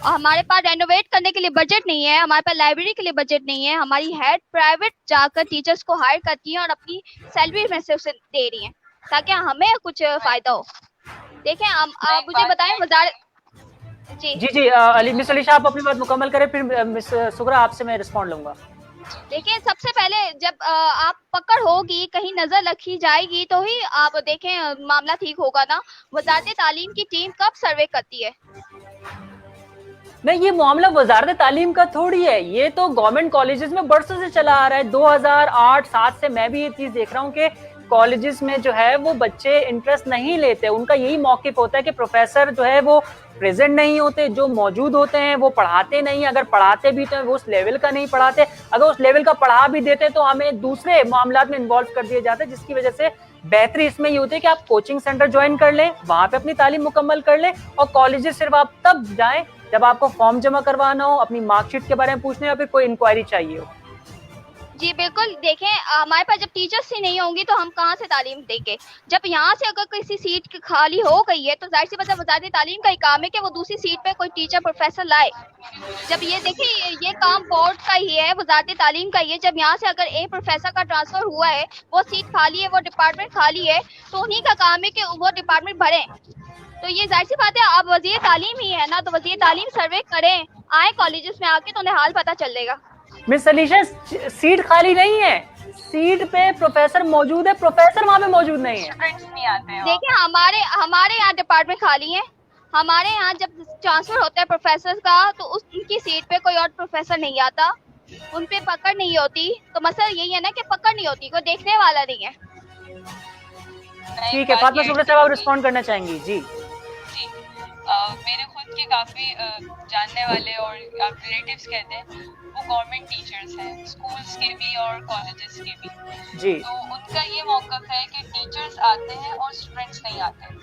हमारे पास रेनोवेट करने के लिए बजट नहीं है, हमारे पास लाइब्रेरी के लिए बजट नहीं है, हमारी हेड प्राइवेट जाकर टीचर्स को हायर करती है और अपनी सैलरी में से उसे दे रही है ताकि हमें कुछ फायदा हो। देखें, आप मुझे बताएं वजारत जी अली मिस अलीशा, आप अपनी बात मुकम्मल करें, फिर मिस सुगरा आपसे मैं रिस्पॉन्ड लूंगा। देखिए, सबसे पहले जब आप पकड़ होगी, कहीं नजर रखी जाएगी, तो ही आप देखें मामला ठीक होगा ना। वजारत तालीम की टीम कब सर्वे करती है? नहीं, ये मामला वजारत तालीम का थोड़ी है, ये तो गवर्नमेंट कॉलेजेस में बरसों से चला आ रहा है। 2008-7 से मैं भी ये चीज देख रहा हूँ कि कॉलेजेस में जो है वो बच्चे इंटरेस्ट नहीं लेते, उनका यही मौकिफ होता है कि प्रोफेसर जो है वो प्रेजेंट नहीं होते, जो मौजूद होते हैं वो पढ़ाते नहीं, अगर पढ़ाते भी तो वो उस लेवल का नहीं पढ़ाते, अगर उस लेवल का पढ़ा भी देते तो हमें दूसरे मामला में इन्वॉल्व कर दिए जाते हैं, जिसकी वजह से बेहतरी इसमें ये होती है कि आप कोचिंग सेंटर ज्वाइन कर लें, वहां पे अपनी तालीम मुकम्मल कर लें, और कॉलेजेस सिर्फ आप तब जाएं जब आपको फॉर्म जमा करवाना हो, अपनी मार्कशीट के बारे में पूछना हो या फिर कोई इंक्वायरी चाहिए हो। जी बिल्कुल, देखें हमारे पास जब टीचर्स ही नहीं होंगी तो हम कहाँ से तालीम देंगे। जब यहाँ से अगर किसी सीट खाली हो गई है तो जाहिर सी बात है वजारत तालीम का ही काम है कि वो दूसरी सीट पे कोई टीचर प्रोफेसर लाए। जब ये देखिए, ये काम बोर्ड का ही है, वजारत तालीम का ही है। जब यहाँ से अगर एक प्रोफेसर का ट्रांसफर हुआ है, वो सीट खाली है, वो डिपार्टमेंट खाली है, तो उन्हीं का काम है कि वो डिपार्टमेंट भरें। तो ये जाहिर सी बात है, अब वजीर तालीम ही है ना, तो वजीर तालीम सर्वे करें, आए कॉलेजेस में आके, तो उन्हें हाल पता चलेगा। मिस अलीशा, सीट खाली नहीं है, सीट पे प्रोफेसर मौजूद है, प्रोफेसर वहां पे मौजूद नहीं है, स्टूडेंट्स नहीं आते हैं। देखिए, हमारे यहाँ डिपार्टमेंट खाली है, हमारे यहाँ जब ट्रांसफर होता है प्रोफेसर का तो उनकी सीट पे कोई और प्रोफेसर नहीं आता, उन पे पकड़ नहीं होती। तो मसला यही है ना कि पकड़ नहीं होती, कोई देखने वाला नहीं है। ठीक है, फातिमा सुगरा साहब आप रिस्पॉन्ड करना चाहेंगी? जी मेरे खुद के काफ़ी जानने वाले और रिलेटिव्स कहते हैं वो गवर्नमेंट टीचर्स हैं, स्कूल्स के भी और कॉलेजेस के भी। जी, तो उनका ये मौक़िफ़ है कि टीचर्स आते हैं और स्टूडेंट्स नहीं आते।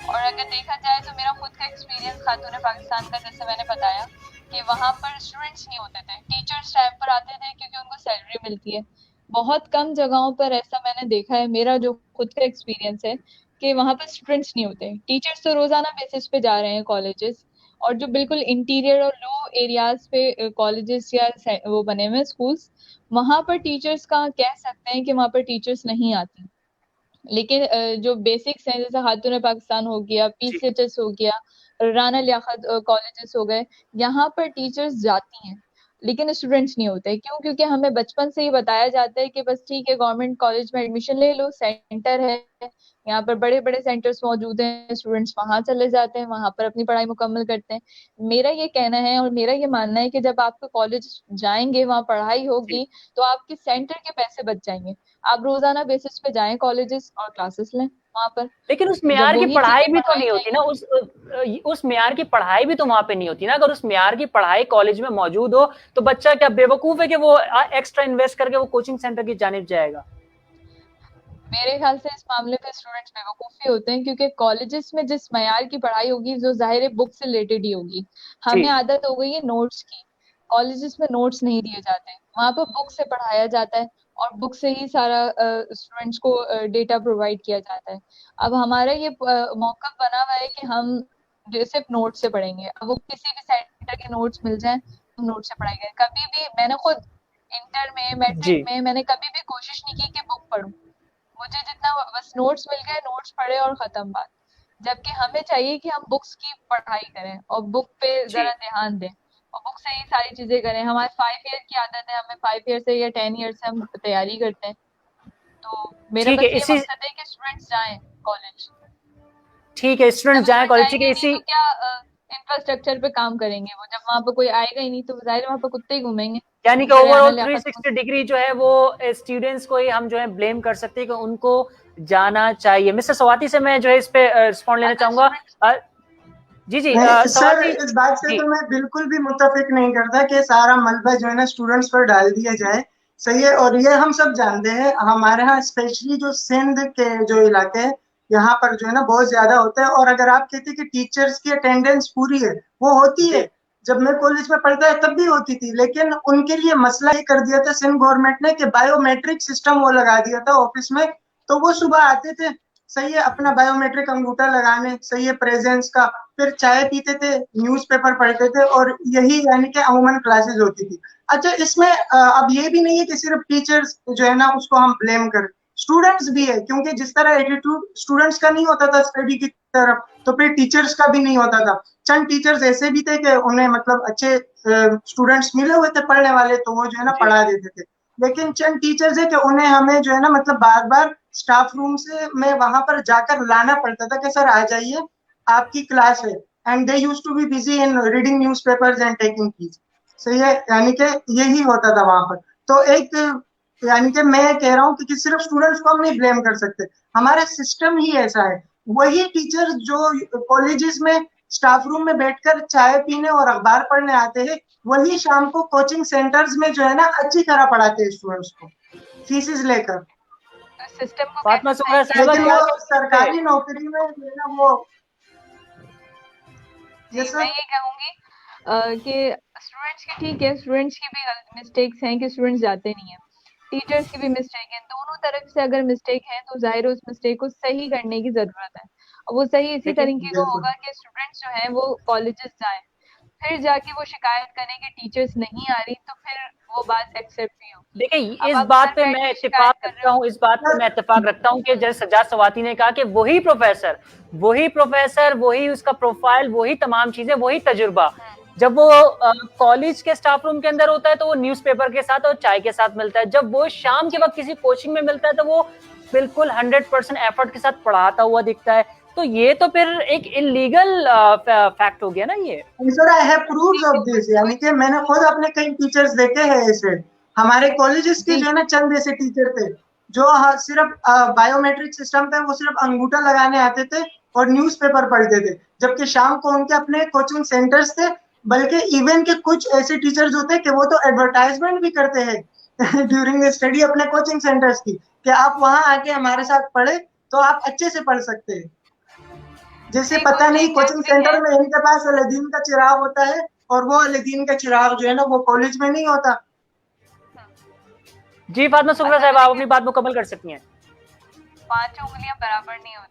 और अगर देखा जाए तो मेरा खुद का एक्सपीरियंस खातून पाकिस्तान का, जैसे मैंने बताया कि वहाँ पर स्टूडेंट्स नहीं होते थे, टीचर्स टाइम पर आते थे क्योंकि उनको सैलरी मिलती है। बहुत कम जगहों पर ऐसा मैंने देखा है, मेरा जो खुद का एक्सपीरियंस है कि वहाँ पर स्टूडेंट्स नहीं होते। टीचर्स तो रोजाना बेसिस पे जा रहे हैं कॉलेजेस, और जो बिल्कुल इंटीरियर और लो एरियाज पे कॉलेजेस या वो बने हुए स्कूल्स, वहाँ पर टीचर्स का कह सकते हैं कि वहाँ पर टीचर्स नहीं आते। लेकिन जो बेसिक्स हैं, जैसे खातून पाकिस्तान हो गया, PCHS हो गया, राना लियाकत कॉलेजेस हो गए, यहाँ पर टीचर्स जाती हैं लेकिन स्टूडेंट्स नहीं होते। क्यों? क्योंकि हमें बचपन से ही बताया जाता है कि बस ठीक है, गवर्नमेंट कॉलेज में एडमिशन ले लो, सेंटर है, यहाँ पर बड़े बड़े सेंटर्स मौजूद हैं, स्टूडेंट्स वहां चले जाते हैं, वहां पर अपनी पढ़ाई मुकम्मल करते हैं। मेरा ये कहना है और मेरा ये मानना है कि जब आप कॉलेज जाएंगे, वहाँ पढ़ाई होगी, तो आपके सेंटर के पैसे बच जाएंगे। आप रोजाना बेसिस पे जाएं कॉलेजेस और क्लासेस लें वहां पर। लेकिन उस मेयार की पढ़ाई भी तो नहीं होती ना, उस मेयार की पढ़ाई भी तो वहां पे नहीं होती ना। अगर उस मेयार की पढ़ाई कॉलेज में मौजूद हो तो बच्चा क्या बेवकूफ है कि वो एक्स्ट्रा इन्वेस्ट करके वो कोचिंग सेंटर की जानिब जाएगा? मेरे ख्याल से इस मामले पे स्टूडेंट्स बेवकूफ ही होते हैं, क्योंकि कॉलेजेस में जिस मयार की पढ़ाई होगी, जो जाहिर है बुक से रिलेटेड ही होगी। हमें आदत हो गई है नोट्स की, कॉलेजेस में नोट्स नहीं दिए जाते, वहां पर बुक से पढ़ाया जाता है और बुक से ही सारा स्टूडेंट्स को डेटा प्रोवाइड किया जाता है। अब हमारा ये मौका बना हुआ है कि हम सिर्फ नोट से पढ़ेंगे। अब वो किसी भी सेंटर के नोट्स मिल जाए, हम नोट से पढ़ाई करें। कभी भी मैंने खुद इंटर में, जी। मैट्रिक में मैंने कभी भी कोशिश नहीं की कि बुक पढूं। मुझे जितना बस नोट्स मिल गए, नोट्स पढ़े और खत्म बात। जबकि हमें चाहिए कि हम बुक्स की पढ़ाई करें और बुक पे जी। जरा ध्यान दें और बुक से ही सारी चीजें करें। हमारे 5 ईयर की आदत है, हमें 5 ईयर से या 10 ईयर से हम तैयारी करते हैं। तो मेरा ठीक है, बस ये इसी मकसद है कि स्टूडेंट्स जाएं कॉलेज। ठीक है, स्टूडेंट जब जाएं अगर कॉलेज, ठीक जाएंगे है। नहीं इसी तो क्या इंफ्रास्ट्रक्चर पे काम करेंगे वो, जब वहां पे कोई आएगा ही नहीं तो जाहिर है वहां पे कुत्ते ही घूमेंगे। यानी कि सरेआना ओवरऑल लियाकत 360 डिग्री जो है वो स्टूडेंट्स को ही हम जो है ब्लेम कर सकते हैं कि उनको जाना चाहिए। मिस्टर स्वाति से मैं जो है इस पे रिस्पॉन्ड लेना अगर चाहूंगा। स्टूडेंट्स जी जी, नहीं सर, स्वाति इस बात से जी। तो मैं बिल्कुल भी मुत्तफिक नहीं करता कि सारा मलबा जो है ना स्टूडेंट्स पर डाल दिया जाए। सही है, और ये हम सब जानते हैं, हमारे यहाँ स्पेशली जो सिंध के जो इलाके हैं यहाँ पर जो है ना बहुत ज्यादा होता है। और अगर आप कहते हैं कि टीचर्स की अटेंडेंस पूरी है, वो होती है। जी जब मैं कॉलेज में पढ़ता है तब भी होती थी, लेकिन उनके लिए मसला ये कर दिया था सिंध गवर्नमेंट ने कि बायोमेट्रिक सिस्टम वो लगा दिया था ऑफिस में। तो वो सुबह आते थे, सही है, अपना बायोमेट्रिक अंगूठा लगाने, सही है, प्रेजेंस का, फिर चाय पीते थे, न्यूज़पेपर पढ़ते थे, और यही यानी कि अमूमन क्लासेस होती थी। अच्छा, इसमें अब ये भी नहीं है कि सिर्फ टीचर्स जो है ना उसको हम ब्लेम करें, स्टूडेंट्स भी है, क्योंकि जिस तरह एटीट्यूड स्टूडेंट्स का नहीं होता था स्टडी की तरफ, तो फिर टीचर्स का भी नहीं होता था। चंद टीचर्स ऐसे भी थे कि उन्हें मतलब अच्छे स्टूडेंट्स मिले हुए थे पढ़ने वाले, तो वो जो है ना जी पढ़ा देते थे। लेकिन चंद टीचर्स है कि उन्हें हमें जो है ना मतलब बार बार स्टाफ रूम से मैं वहां पर जाकर लाना पड़ता था कि सर आ जाइए, आपकी क्लास है। And they used to be busy in reading newspapers and taking keys. सही है, यानी कि यही होता था वहां पर। तो एक यानी कि मैं कह रहा हूँ कि सिर्फ स्टूडेंट्स को हम नहीं ब्लेम कर सकते, हमारा सिस्टम ही ऐसा है। वही टीचर जो कॉलेजेस में स्टाफ रूम में बैठकर चाय पीने और अखबार पढ़ने आते हैं, वही शाम को कोचिंग सेंटर्स में जो है ना अच्छी तरह पढ़ाते हैं स्टूडेंट्स को, फीसेस लेकर। सिस्टम को फातिमा कैसे सुगरा सही किया साहिबा, लेकिन जाए। क्या वो कहेंगे इस पे? सरकारी नौकरी में जो है ना वो, ये जी मैं सर। ये कहूंगी कि स्टूडेंट्स की ठीक है, स्टूडेंट्स की भी मिस्टेक्स हैं कि स्टूडेंट्स जाते नहीं है, टीचर्स की भी मिस्टेक है। दोनों तरफ से अगर मिस्टेक है तो जाहिर है उस मिस्टेक को सही करने की जरूरत है। और वो सही इसी लेकिन तरीके का बिल्कुल। होगा कि स्टूडेंट्स जो हैं वो कॉलेजेस जाएं, फिर जाके वो शिकायत करें कि टीचर्स नहीं आ रही, तो फिर वो बात एक्सेप्ट नहीं होगी। देखिए, अब इस आप बात घर पे बैठ मैं के इत्तेफाक शिकायत कर रहे रखता हो। हूँ, इस बात पे मैं इत्तेफाक रखता हूँ कि जैसे सज्जाद सवाती ने कहा कि वही प्रोफेसर, वही उसका प्रोफाइल, वही तमाम चीजें, वही तजुर्बा जब वो कॉलेज के स्टाफ रूम के अंदर होता है तो वो न्यूज़पेपर के साथ और चाय के साथ मिलता है। जब वो शाम के वक्त किसी कोचिंग में मिलता है तो वो बिल्कुल 100% एफर्ट के साथ पढ़ाता हुआ दिखता है। तो ये तो फिर एक इलीगल फैक्ट हो गया ना ये। Sir I have proofs of this, यानी कि मैंने खुद अपने कई टीचर्स देखे हैं ऐसे। हमारे कॉलेजेस के जी जो है ना चंद ऐसे टीचर थे जो सिर्फ बायोमेट्रिक सिस्टम पे वो सिर्फ अंगूठा लगाने आते थे और न्यूज़पेपर पढ़ते थे, जबकि शाम को उनके अपने कोचिंग सेंटर्स थे। बल्कि इवन के कुछ ऐसे टीचर्स होते हैं कि वो तो एडवर्टाइजमेंट भी करते हैं ड्यूरिंग स्टडी अपने कोचिंग सेंटर्स की, कि आप वहां आके हमारे साथ पढ़े तो आप अच्छे से पढ़ सकते हैं। जैसे जी पता कुछ नहीं टीचर्स कोचिंग भी हैं। सेंटर में इनके पास अलादीन का चिराग होता है, और वो अलादीन का चिराग जो है ना वो कॉलेज में नहीं होता। जी फातिमा सुगरा असल साहब, में आप देखिए अपनी बात मुकम्मल कर सकती हैं। 5 उंगलियां बराबर नहीं होती।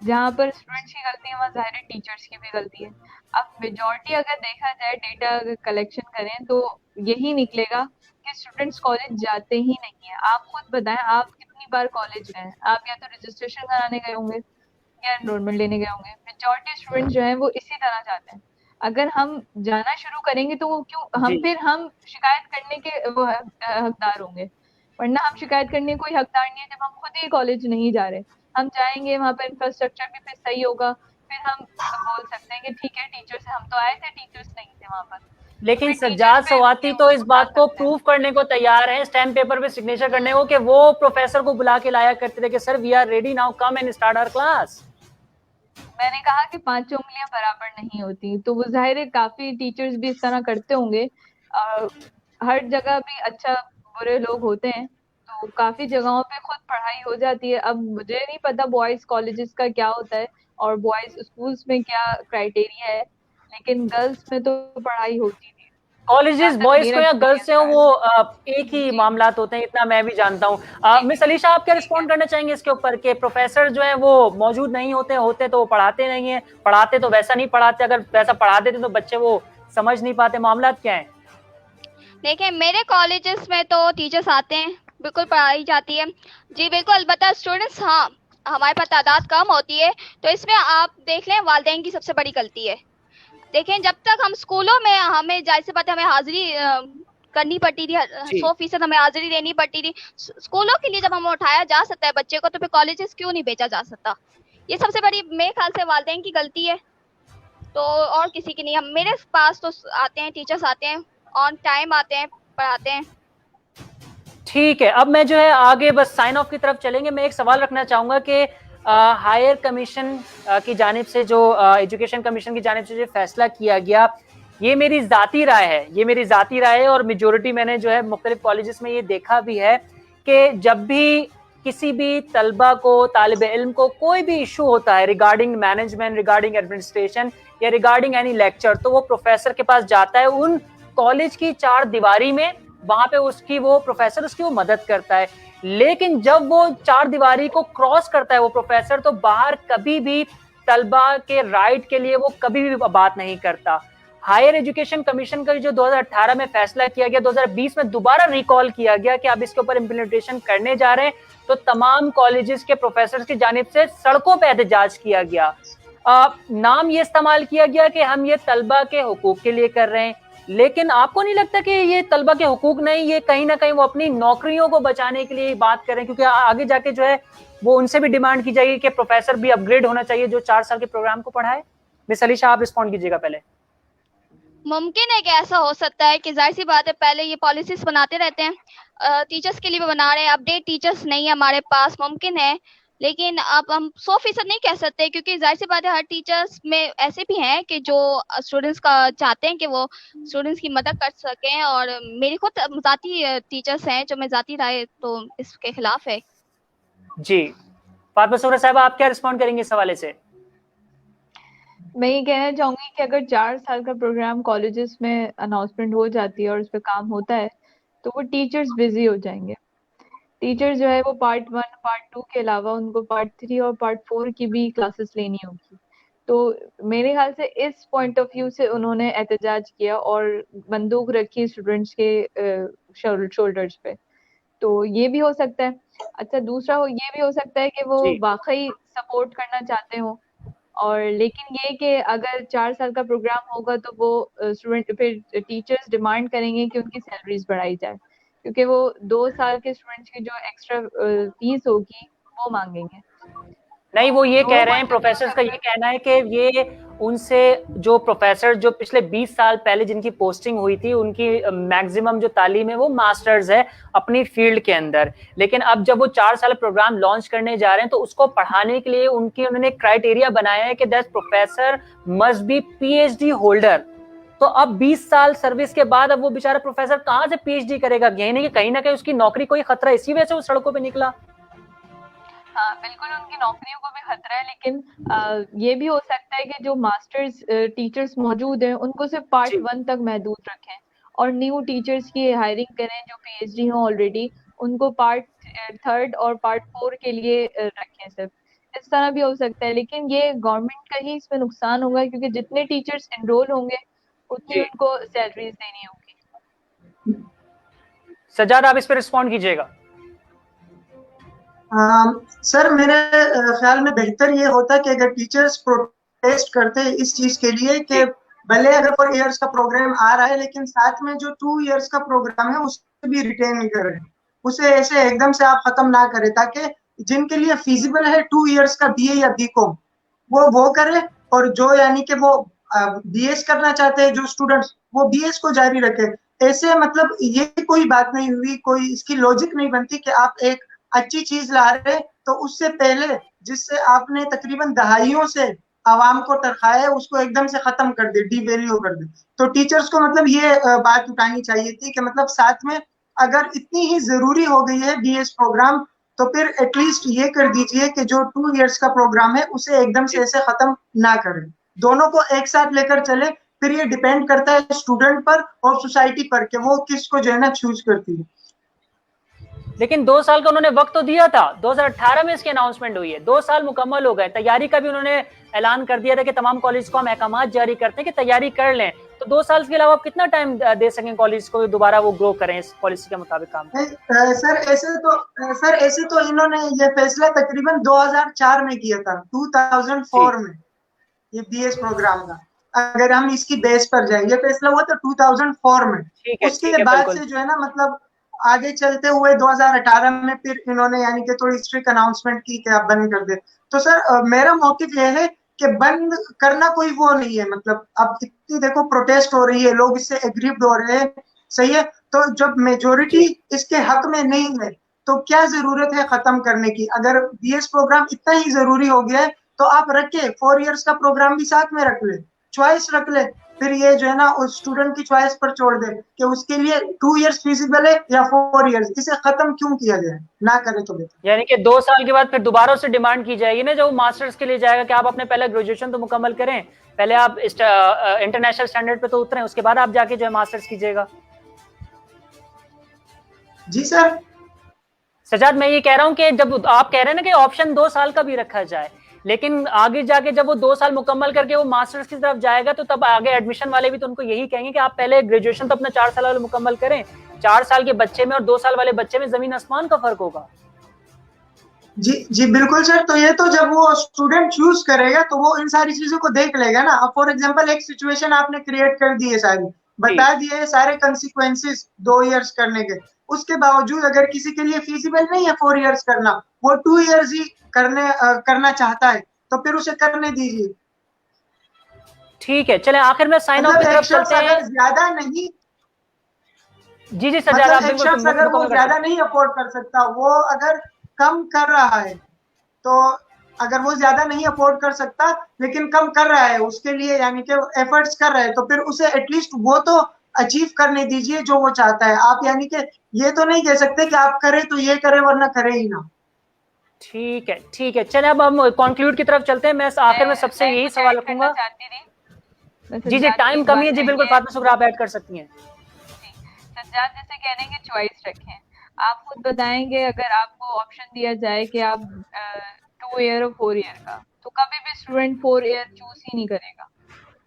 जहाँ पर स्टूडेंट्स की गलती है वहाँ जाहिर है टीचर्स की भी गलती है। अब मेजॉरिटी अगर देखा जाए, डेटा अगर कलेक्शन करें तो यही निकलेगा कि स्टूडेंट्स कॉलेज जाते ही नहीं है। आप खुद बताएं, आप कितनी बार कॉलेज गए हैं? आप या तो रजिस्ट्रेशन कराने गए होंगे या एनरोलमेंट लेने गए होंगे। मेजॉरिटी स्टूडेंट्स जो हैं वो इसी तरह जाते हैं। अगर हम जाना शुरू करेंगे तो वो क्यों जी हम शिकायत करने के वो हकदार होंगे, वरना हम शिकायत करने कोई हकदार नहीं है जब हम खुद ही कॉलेज नहीं जा रहे। हम जाएंगे वहाँ पर इंफ्रास्ट्रक्चर भी फिर सही होगा, फिर हम बोल सकते हैं कि ठीक है टीचर्स हम तो आए थे, टीचर्स नहीं थे वहाँ पर, तो लेकिन फिर सज्जाद टीचर्स पे सवाती तो इस उठा बात को सकते हैं। प्रूव करने को तैयार है, स्टैम्प पेपर पे सिग्नेचर करने को, कि वो प्रोफेसर को बुला के लाया करते थे कि sir we are ready now, come and start our class. मैंने कहा कि 5 उंगलियां बराबर नहीं होती, तो वो जाहिर है काफी टीचर्स भी इस तरह करते होंगे। हर जगह भी अच्छा बुरे लोग होते हैं, तो काफी जगहों पे खुद पढ़ाई हो जाती है। अब मुझे नहीं पता बॉयज कॉलेजेस का क्या होता है और बॉयज स्कूल्स में क्या क्राइटेरिया है, लेकिन गर्ल्स में तो पढ़ाई होती थी जहाँ कॉलेजेस तक बॉयज मेरा को या गर्ल्स से एक्सपीरियंस हो, रहा है। वो एक ही जी मामलात होते हैं, इतना मैं भी जानता हूँ। जी मिस अलीशा, आप क्या ठीक है। रिस्पॉन्ड करना चाहेंगे इसके ऊपर कि प्रोफेसर जो है वो मौजूद नहीं होते, होते तो वो पढ़ाते नहीं है, पढ़ाते तो वैसा नहीं पढ़ाते, अगर वैसा पढ़ा देते तो बच्चे वो समझ नहीं पाते, मामला क्या है? देखिए मेरे कॉलेजेस में तो टीचर्स आते हैं, बिल्कुल पढ़ाई जाती है जी बिल्कुल, अलबत्ता स्टूडेंट्स हाँ हमारे पास तादाद कम होती है, तो इसमें आप देख लें वालिदैन की सबसे बड़ी गलती है। देखें जब तक हम स्कूलों में हमें जाहिर सी बात है हमें हाजिरी करनी पड़ती थी, जी 100% हमें हाजिरी देनी पड़ती थी स्कूलों के लिए, जब हमें उठाया जा सकता है बच्चे को तो फिर कॉलेजेस क्यों नहीं भेजा जा सकता? ये सबसे बड़ी मेरे ख्याल से वालिदैन की गलती है, तो और किसी की नहीं। हम मेरे पास तो आते हैं, टीचर्स आते हैं, ऑन टाइम आते हैं, पढ़ाते हैं। ठीक है, अब मैं जो है आगे बस साइन ऑफ की तरफ चलेंगे। मैं एक सवाल रखना चाहूंगा कि हायर कमीशन की जानिब से जो एजुकेशन कमीशन की जानिब से जो फैसला किया गया, ये मेरी जाती राय है, ये मेरी जाती राय है और मेजोरिटी मैंने जो है मुख्तलिफ कॉलेजेस में ये देखा भी है कि जब भी किसी भी तलबा को, तालिब इल्म को कोई भी इशू होता है रिगार्डिंग मैनेजमेंट, रिगार्डिंग एडमिनिस्ट्रेशन या रिगार्डिंग एनी लेक्चर, तो वो प्रोफेसर के पास जाता है उन कॉलेज की चार दीवारी में, वहां पे उसकी वो प्रोफेसर उसकी वो मदद करता है। लेकिन जब वो चार दीवारी को क्रॉस करता है वो प्रोफेसर, तो बाहर कभी भी तलबा के राइट के लिए वो कभी भी बात नहीं करता। हायर एजुकेशन कमीशन का जो 2018 में फैसला किया गया, 2020 में दोबारा रिकॉल किया गया कि आप इसके ऊपर इम्प्लीमेंटेशन करने जा रहे हैं, तो तमाम कॉलेजेस के प्रोफेसर की जानिब से सड़कों पर एहतजाज किया गया। नाम ये इस्तेमाल किया गया कि हम ये तलबा के हुकूक के लिए कर रहे हैं, लेकिन आपको नहीं लगता कि ये तलबा के हुकूक नहीं, ये कहीं ना कहीं वो अपनी नौकरियों को बचाने के लिए बात करें? क्योंकि आगे जाके जो है वो उनसे भी डिमांड की जाएगी कि प्रोफेसर भी अपग्रेड होना चाहिए जो 4 साल के प्रोग्राम को पढ़ाए। मिस अलीशा, आप रिस्पॉन्ड कीजिएगा पहले। मुमकिन है कि ऐसा हो सकता है कि जाहिर सी बात है पहले ये पॉलिसीज बनाते रहते हैं, टीचर्स के लिए भी बना रहे हैं, अपडेट टीचर्स नहीं है हमारे पास, मुमकिन है, लेकिन अब हम 100% नहीं कह सकते क्योंकि जाहिर सी बात है हर टीचर्स में ऐसे भी हैं कि जो स्टूडेंट्स का चाहते हैं कि वो स्टूडेंट्स की मदद कर सकें, और मेरी खुद जाती टीचर्स हैं जो मैं जाती राय तो इसके खिलाफ है। जी फातिमा सुहरा साहबा, आप क्या रिस्पॉन्ड करेंगे इस हवाले से? मैं ये कहना चाहूंगी कि अगर 4 साल का प्रोग्राम कॉलेजेस में अनाउंसमेंट हो जाती है और उस पर काम होता है तो वो टीचर्स बिजी हो जाएंगे। टीचर जो है वो पार्ट 1 पार्ट 2 के अलावा उनको पार्ट 3 और पार्ट 4 की भी क्लासेस लेनी होगी। तो मेरे ख्याल से इस पॉइंट ऑफ व्यू से उन्होंने एहतजाज किया और बंदूक रखी स्टूडेंट्स के शोल्डर्स पे। तो ये भी हो सकता है। अच्छा, दूसरा ये भी हो सकता है कि वो जी वाकई सपोर्ट करना चाहते हो, और लेकिन ये कि अगर 4 साल का प्रोग्राम होगा तो वो स्टूडेंट फिर टीचर्स डिमांड करेंगे कि उनकी सैलरीज बढ़ाई जाए, क्योंकि वो 2 साल के स्टूडेंट्स की जो एक्स्ट्रा फीस होगी वो मांगेंगे। नहीं, वो ये तो कह रहे हैं, प्रोफेसर का ये कहना है कि ये उनसे जो प्रोफेसर जो पिछले 20 साल पहले जिनकी पोस्टिंग हुई थी उनकी मैक्सिमम जो तालीम है वो मास्टर्स है अपनी फील्ड के अंदर, लेकिन अब जब वो 4 साल प्रोग्राम लॉन्च करने जा रहे हैं तो उसको पढ़ाने के लिए उन्होंने क्राइटेरिया बनाया है कि that professor must be PhD holder. तो अब 20 साल सर्विस के बाद अब वो बेचारा प्रोफेसर कहाँ से पीएचडी करेगा? यही नहीं कि कहीं ना कहीं उसकी नौकरी कोई खतरा, इसी वजह से वो सड़कों पे निकला। हाँ बिल्कुल, उनकी नौकरियों को भी खतरा है, लेकिन ये भी हो सकता है कि जो मास्टर्स टीचर्स मौजूद हैं उनको सिर्फ पार्ट 1 तक महदूद रखें और न्यू टीचर्स की हायरिंग करें जो पीएचडी हो ऑलरेडी, उनको पार्ट 3 और पार्ट 4 के लिए रखें सिर्फ। इस तरह भी हो सकता है, लेकिन ये गवर्नमेंट का ही इसमें नुकसान होगा क्योंकि जितने टीचर्स एनरोल होंगे उतनी उनको सैलरीज देनी होगी। सजाद, आप इस पर रिस्पॉन्ड कीजिएगा। सर मेरे ख्याल में बेहतर ये होता कि अगर टीचर्स प्रोटेस्ट करते इस चीज के लिए कि भले अगर 4 इयर्स का प्रोग्राम आ रहा है लेकिन साथ में जो 2 इयर्स का प्रोग्राम है उसे भी रिटेन करें, उसे ऐसे एकदम से आप खत्म ना करें, ताकि जिनके लिए फिजिबल है 2 इयर्स का बीए या बीकॉम वो करे, और जो यानी कि वो बीएस करना चाहते हैं जो स्टूडेंट्स वो बीएस को जारी रखे। ऐसे मतलब ये कोई बात नहीं हुई, कोई इसकी लॉजिक नहीं बनती कि आप एक अच्छी चीज ला रहे तो उससे पहले जिससे आपने तकरीबन दहाइयों से आवाम को तरखाया उसको एकदम से खत्म कर दे, डीवैल्यू कर दे। तो टीचर्स को मतलब ये बात उठानी चाहिए थी कि मतलब साथ में अगर इतनी ही जरूरी हो गई है बीएस प्रोग्राम तो फिर एटलीस्ट ये कर दीजिए कि जो 2 इयर्स का प्रोग्राम है उसे एकदम से ऐसे खत्म ना करें, दोनों को एक साथ लेकर चले। फिर ये डिपेंड करता है स्टूडेंट पर और सोसाइटी पर कि वो किसको जो है ना चूज करती है। लेकिन 2 साल का उन्होंने वक्त तो दिया था, 2018 में इसकी अनाउंसमेंट हुई है, 2 साल मुकम्मल हो गए। तैयारी का भी उन्होंने ऐलान कर दिया था कि तमाम कॉलेज को हम अहकामात जारी करते हैं कि तैयारी कर लें। तो 2 साल के अलावा आप कितना टाइम दे सकें कॉलेज को दोबारा वो ग्रो करें इस पॉलिसी के मुताबिक काम? सर ऐसे तो इन्होंने ये फैसला तकरीबन 2004 में किया था, 2004 में ये बीएस प्रोग्राम का। अगर हम इसकी बेस पर जाए, ये फैसला हुआ था 2004 में। उसके बाद से जो है ना, मतलब आगे चलते हुए 2018 में फिर इन्होंने यानी कि थोड़ी स्ट्रिक्ट अनाउंसमेंट की कि आप बंद कर दे। तो सर मेरा मौकिफ ये है कि बंद करना कोई वो नहीं है, मतलब अब इतनी देखो प्रोटेस्ट हो रही है, लोग इससे एग्रीव्ड हो रहे हैं, सही है। तो जब मेजोरिटी इसके हक में नहीं है तो क्या जरूरत है खत्म करने की? अगर बीएस प्रोग्राम इतना ही जरूरी हो गया है तो आप रखे, 4 इयर्स का प्रोग्राम भी साथ में रख ले, चॉइस रख ले। फिर ये जो है ना उस स्टूडेंट की चॉइस पर छोड़ दे कि उसके लिए 2 इयर्स फिजिबल है या 4 इयर्स, इसे खत्म क्यों किया जाए? ना करे तो बेहतर। यानी कि 2 साल के बाद फिर दोबारा से डिमांड की जाएगी ना, जो मास्टर्स के लिए जाएगा कि आप अपने पहले ग्रेजुएशन तो मुकम्मल करें, पहले आप इंटरनेशनल स्टैंडर्ड पे तो उतरें, उसके बाद आप जाके जो है मास्टर्स कीजिएगा। जी सर। सजाद, मैं ये कह रहा हूँ कि जब आप कह रहे हैं ना कि ऑप्शन 2 साल का भी रखा जाए, लेकिन आगे जाके जब वो 2 साल मुकम्मल करके वो मास्टर्स की तरफ जाएगा तो तब आगे एडमिशन वाले भी तो उनको यही कहेंगे कि आप पहले ग्रेजुएशन तो अपना 4 साल वाले मुकम्मल करें। 4 साल के बच्चे में और 2 साल वाले बच्चे में जमीन आसमान का फर्क होगा। जी जी बिल्कुल सर। तो ये तो जब वो स्टूडेंट चूज करेगा तो वो इन सारी चीजों को देख लेगा ना। अब फॉर एग्जांपल एक सिचुएशन आपने क्रिएट कर दी है, सारी बता दिए सारे कंसिक्वेंसेस 2 इयर्स करने के, उसके बावजूद अगर किसी के लिए फिजिबल नहीं है 4 इयर्स करना, वो 2 इयर्स ही करना चाहता है, तो फिर उसे करने दीजिए। ठीक है, चले आखिर में साइन ऑफ की तरफ चलते हैं। अगर ज्यादा नहीं, जी जी सजाद, आप बिल्कुल अगर वो ज्यादा नहीं अफोर्ड कर सकता, वो अगर कम कर रहा है, तो अगर वो ज्यादा नहीं अफोर्ड कर सकता लेकिन कम कर रहा है उसके लिए, यानी कि एफर्ट्स कर रहा है, तो फिर उसे एटलीस्ट वो तो अचीव करने दीजिए जो वो चाहता है। आप यानी कि ये तो नहीं कह सकते कि आप करें तो ये करें वरना करें ही ना। ठीक है, ठीक है, चले अब हम कंक्लूड की तरफ चलते हैं। मैं आखिर में सबसे यही सवाल रखूंगा। जी जी, टाइम कमी है जी, बिल्कुल फातिमा सुगरा आप ऐड कर सकती हैं। सज्जाद जैसे कहने की चॉइस रखें, आप खुद बताएंगे अगर आपको ऑप्शन दिया जाए कि आप 2 ईयर और 4 ईयर का, तो कभी भी स्टूडेंट 4 ईयर चूज ही नहीं करेगा,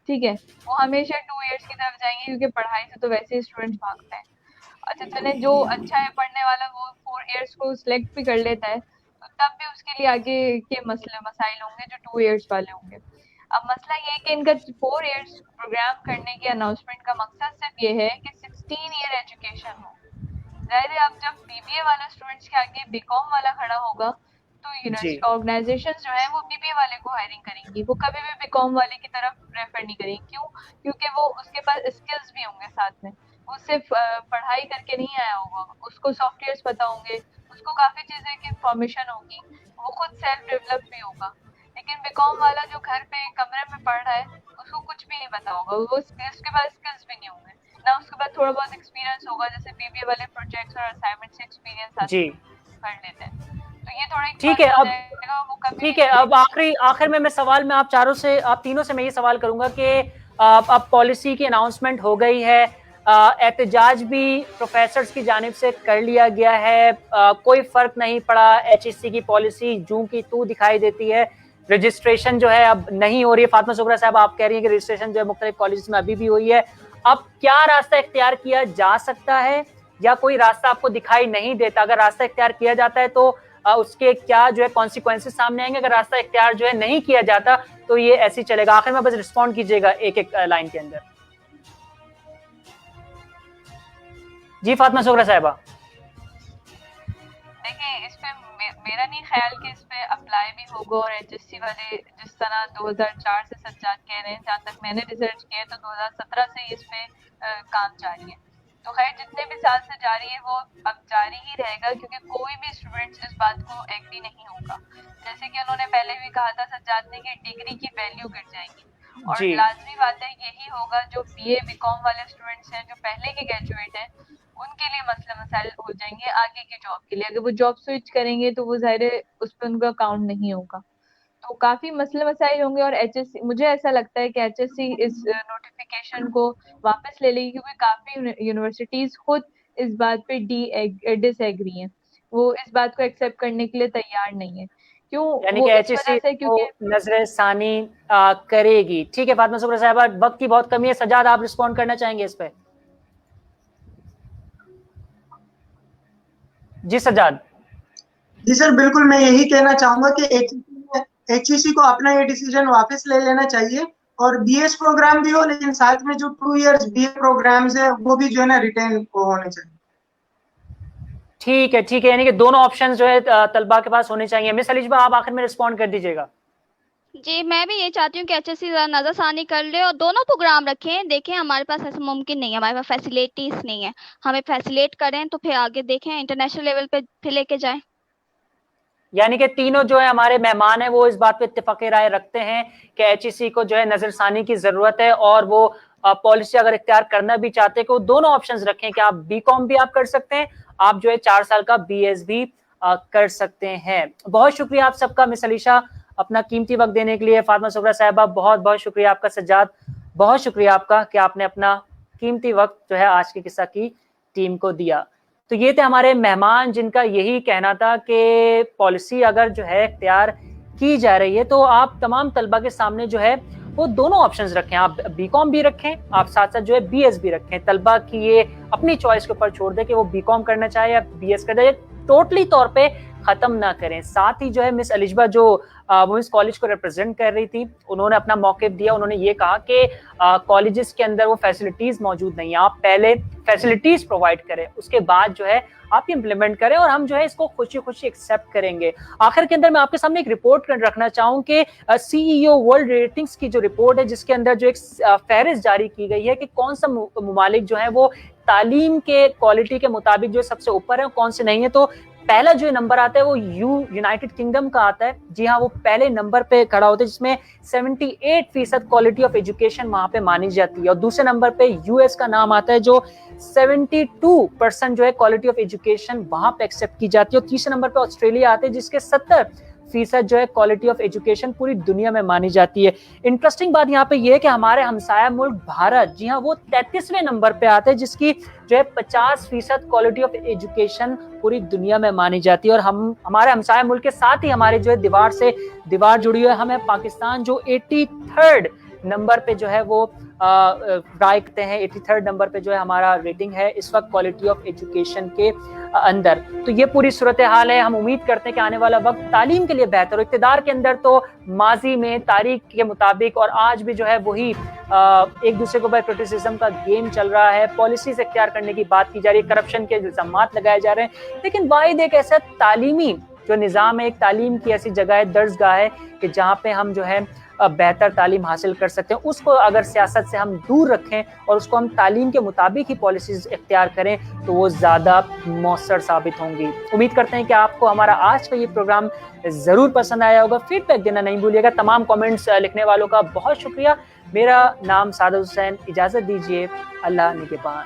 ठीक है। वो हमेशा 2 ईयर्स की तरफ जाएंगे क्योंकि पढ़ाई से तो वैसे ही स्टूडेंट भागते हैं। अच्छा चले, जो अच्छा है पढ़ने वाला वो 4 ईयर्स को सिलेक्ट भी कर लेता है, तो तब भी उसके लिए आगे के मसाइल होंगे जो 2 ईयर्स वाले होंगे। अब मसला ये है कि इनका 4 ईयर्स प्रोग्राम करने की अनाउंसमेंट का मकसद सिर्फ ये है कि 16 ईयर एजुकेशन हो। जाहिर है अब जब बीबीए वाला स्टूडेंट्स के आगे बीकॉम वाला खड़ा होगा तो ऑर्गेनाइजेशंस जो है वो बीबीए वाले को हायरिंग करेंगी, वो कभी भी बीकॉम वाले की तरफ रेफर नहीं करेंगी। क्यों? क्योंकि वो उसके पास स्किल्स भी होंगे साथ में, वो सिर्फ पढ़ाई करके नहीं आया होगा, उसको सॉफ्टवेयर्स पता होंगे, उसको काफी चीजें की इंफॉर्मेशन होगी, वो खुद सेल्फ डेवलप भी होगा। लेकिन बीकॉम वाला जो घर पे कमरे में पढ़ रहा है उसको कुछ भी नहीं पता होगा, वो उसके पास स्किल्स भी नहीं होंगे ना, उसके बाद थोड़ा बहुत एक्सपीरियंस होगा, जैसे बीबीए वाले प्रोजेक्ट्स और असाइनमेंट से एक्सपीरियंस कर लेते हैं। तो ये थोड़ा ठीक है। अब आखिर में आप तीनों से मैं ये सवाल करूंगा कि अब पॉलिसी की अनाउंसमेंट हो गई है, एहतजाज भी प्रोफेसर्स की जानिब से कर लिया गया है, कोई फर्क नहीं पड़ा, एचईसी की पॉलिसी जूं की तू दिखाई देती है, रजिस्ट्रेशन जो है अब नहीं हो रही है। फातिमा सुगरा साहब आप कह रही हैं कि रजिस्ट्रेशन जो है मुख्तलिफ कॉलेज में अभी भी हुई है। अब क्या रास्ता इख्तियार किया जा सकता है या कोई रास्ता आपको दिखाई नहीं देता? अगर रास्ता इख्तियार किया जाता है तो उसके क्या जो है कॉन्सिक्वेंसेस सामने आएंगे? अगर रास्ता इख्तियार जो है नहीं किया जाता तो ये ऐसे ही चलेगा? आखिर में बस रिस्पॉन्ड कीजिएगा एक एक लाइन के अंदर। जी फातिमा सुगरा साहिबा। देखिए इस पे मेरा नहीं ख्याल कि इस पे अप्लाई भी होगा, और एचएससी वाले जिस तरह 2004 से सज्जाद कह रहे हैं, जहाँ तक मैंने रिसर्च किया तो 2017 से इस पे काम जारी है। तो खैर जितने भी साल से जारी है वो अब जारी ही रहेगा, क्योंकि कोई भी स्टूडेंट्स इस बात को एग्री नहीं होगा। जैसे कि उन्होंने पहले भी कहा था सज्जाद ने कि डिग्री की वैल्यू गिर जाएगी, और लाजमी बात है यही होगा। जो बीए बीकॉम वाले स्टूडेंट्स हैं जो पहले के ग्रेजुएट हैं उनके लिए मसले मसाइल हो जाएंगे आगे की जॉब के लिए। अगर वो जॉब स्विच करेंगे तो वो ज़ाहिर है उस पर उनका काउंट नहीं होगा, तो काफी मसले मसाइल होंगे। और एचएससी, मुझे ऐसा लगता है कि एचएससी इस नोटिफिकेशन को वापस ले लेगी, क्योंकि काफी यूनिवर्सिटीज खुद इस बात पे डिसएग्री हैं, वो इस बात को एक्सेप्ट करने के लिए तैयार नहीं है। क्यों यानी वो कि इस एचईसी वजह से, को क्योंकि नजरसानी करेगी। ठीक है फातिमा सुगरा साहबा, वक्त की बहुत कमी है। सजाद, आप रिस्पॉन्ड करना चाहेंगे इस पे? जी सजाद। जी सर, बिल्कुल मैं यही कहना चाहूंगा कि एचईसी को अपना ये डिसीजन वापस ले लेना चाहिए, और बीएस प्रोग्राम भी हो, लेकिन साथ में जो 2 इयर्स बीए प्रोग्राम्स है वो भी जो है ना रिटेन को होने चाहिए। ठीक है, यानी कि दोनों ऑप्शंस जो है तलबा के पास होने चाहिए। मिस अलीशबा, आप आखिर में रिस्पॉन्ड कर दीजिएगा। जी, मैं भी ये चाहती हूँ कि एचएससी नजरसानी कर ले और दोनों प्रोग्राम रखें। देखें, हमारे पास ऐसा मुमकिन नहीं है, हमारे पास फैसिलिटीज नहीं है, हमें फैसिलिटेट करें तो फिर आगे देखें, इंटरनेशनल लेवल पे फिर लेके जाएं। यानी कि तीनों जो है हमारे मेहमान हैं वो इस बात पे इत्तेफाक राय रखते हैं कि एचईसी को जो है नजरसानी की जरूरत है, और वो पॉलिसी अगर इख्तियार करना भी चाहते हैं कि वो दोनों ऑप्शंस रखें कि आप बीकॉम भी आप कर सकते हैं, आप जो है 4 साल का बीएस भी कर सकते हैं। बहुत शुक्रिया आप सबका। मिस अलीशा, अपना कीमती वक्त देने के लिए। फातिमा सुगरा साहिबा, बहुत बहुत शुक्रिया आपका। सज्जाद, बहुत शुक्रिया आपका कि आपने अपना कीमती वक्त जो है आज की किस्सा की टीम को दिया। तो ये थे हमारे मेहमान जिनका यही कहना था कि पॉलिसी अगर जो है इख्तियार की जा रही है तो आप तमाम तलबा के सामने जो है वो दोनों ऑप्शंस रखें। आप बीकॉम भी रखें, आप साथ साथ जो है बीएस भी रखें। तलबा की ये अपनी चॉइस के ऊपर छोड़ दे कि वो बीकॉम करना चाहे या बीएस करना चाहे, टोटली तौर पे खत्म ना करें। साथ ही जो है मिस अलिशबा जो वुमेन्स कॉलेज को रिप्रेजेंट कर रही थी, उन्होंने अपना मौक़िफ़ दिया। उन्होंने ये कहा कि कॉलेजेस के अंदर वो फैसिलिटीज मौजूद नहीं है, आप पहले फैसिलिटीज प्रोवाइड करें, उसके बाद जो है आप इम्प्लीमेंट करें, और हम जो है इसको खुशी खुशी एक्सेप्ट करेंगे। आखिर के अंदर मैं आपके सामने एक रिपोर्ट रखना चाहूँ कि सीईओ वर्ल्ड रेटिंग्स की जो रिपोर्ट है, जिसके अंदर जो एक फहरिस्त जारी की गई है कि कौन सा मुमालिक जो है वो तालीम के क्वालिटी के मुताबिक जो सबसे ऊपर है, कौन से नहीं है। तो पहला जो नंबर आता है वो यूनाइटेड किंगडम का आता है। जी हाँ, वो पहले नंबर पे खड़ा होता है, जिसमें 78% क्वालिटी ऑफ एजुकेशन वहां पे मानी जाती है। और दूसरे नंबर पे यूएस का नाम आता है, जो 72% जो है क्वालिटी ऑफ एजुकेशन वहां पे एक्सेप्ट की जाती है। और तीसरे नंबर पे ऑस्ट्रेलिया आते हैं, जिसके 70% जो है क्वालिटी ऑफ एजुकेशन पूरी दुनिया में मानी जाती है। इंटरेस्टिंग बात यहाँ पे ये है कि हमारे हमसाया मुल्क भारत, जी हाँ, वो 33वें नंबर पे आते हैं, जिसकी जो है 50% क्वालिटी ऑफ एजुकेशन पूरी दुनिया में मानी जाती है। और हमारे हमसाया मुल्क के साथ ही हमारे जो है दीवार से दीवार जुड़ी हुई है, हमें पाकिस्तान जो 83rd नंबर पे जो है वो रखते हैं। 83rd नंबर पे जो है हमारा रेटिंग है इस वक्त क्वालिटी ऑफ एजुकेशन के अंदर। तो ये पूरी सूरत हाल है। हम उम्मीद करते हैं कि आने वाला वक्त तालीम के लिए बेहतर हो। इक़्तिदार के अंदर तो माजी में तारीख के मुताबिक और आज भी जो है वही एक दूसरे के ऊपर क्रिटिसिज्म का गेम चल रहा है, पॉलिसीज इख्तियार करने की बात की जा रही है, करप्शन के इल्जामात लगाए जा रहे हैं। लेकिन वाहिद एक ऐसा तालीमी जो निज़ाम है, एक तालीम की ऐसी जगह है, दर्जगाह है कि जहाँ पे हम जो है बेहतर तालीम हासिल कर सकते हैं। उसको अगर सियासत से हम दूर रखें और उसको हम तालीम के मुताबिक ही पॉलिसीज इख्तियार करें तो वो ज़्यादा मौसर साबित होंगी। उम्मीद करते हैं कि आपको हमारा आज का ये प्रोग्राम ज़रूर पसंद आया होगा। फीडबैक देना नहीं भूलिएगा। तमाम कमेंट्स लिखने वालों का बहुत शुक्रिया। मेरा नाम सादत हुसैन, इजाज़त दीजिए। अल्लाह निगहबान।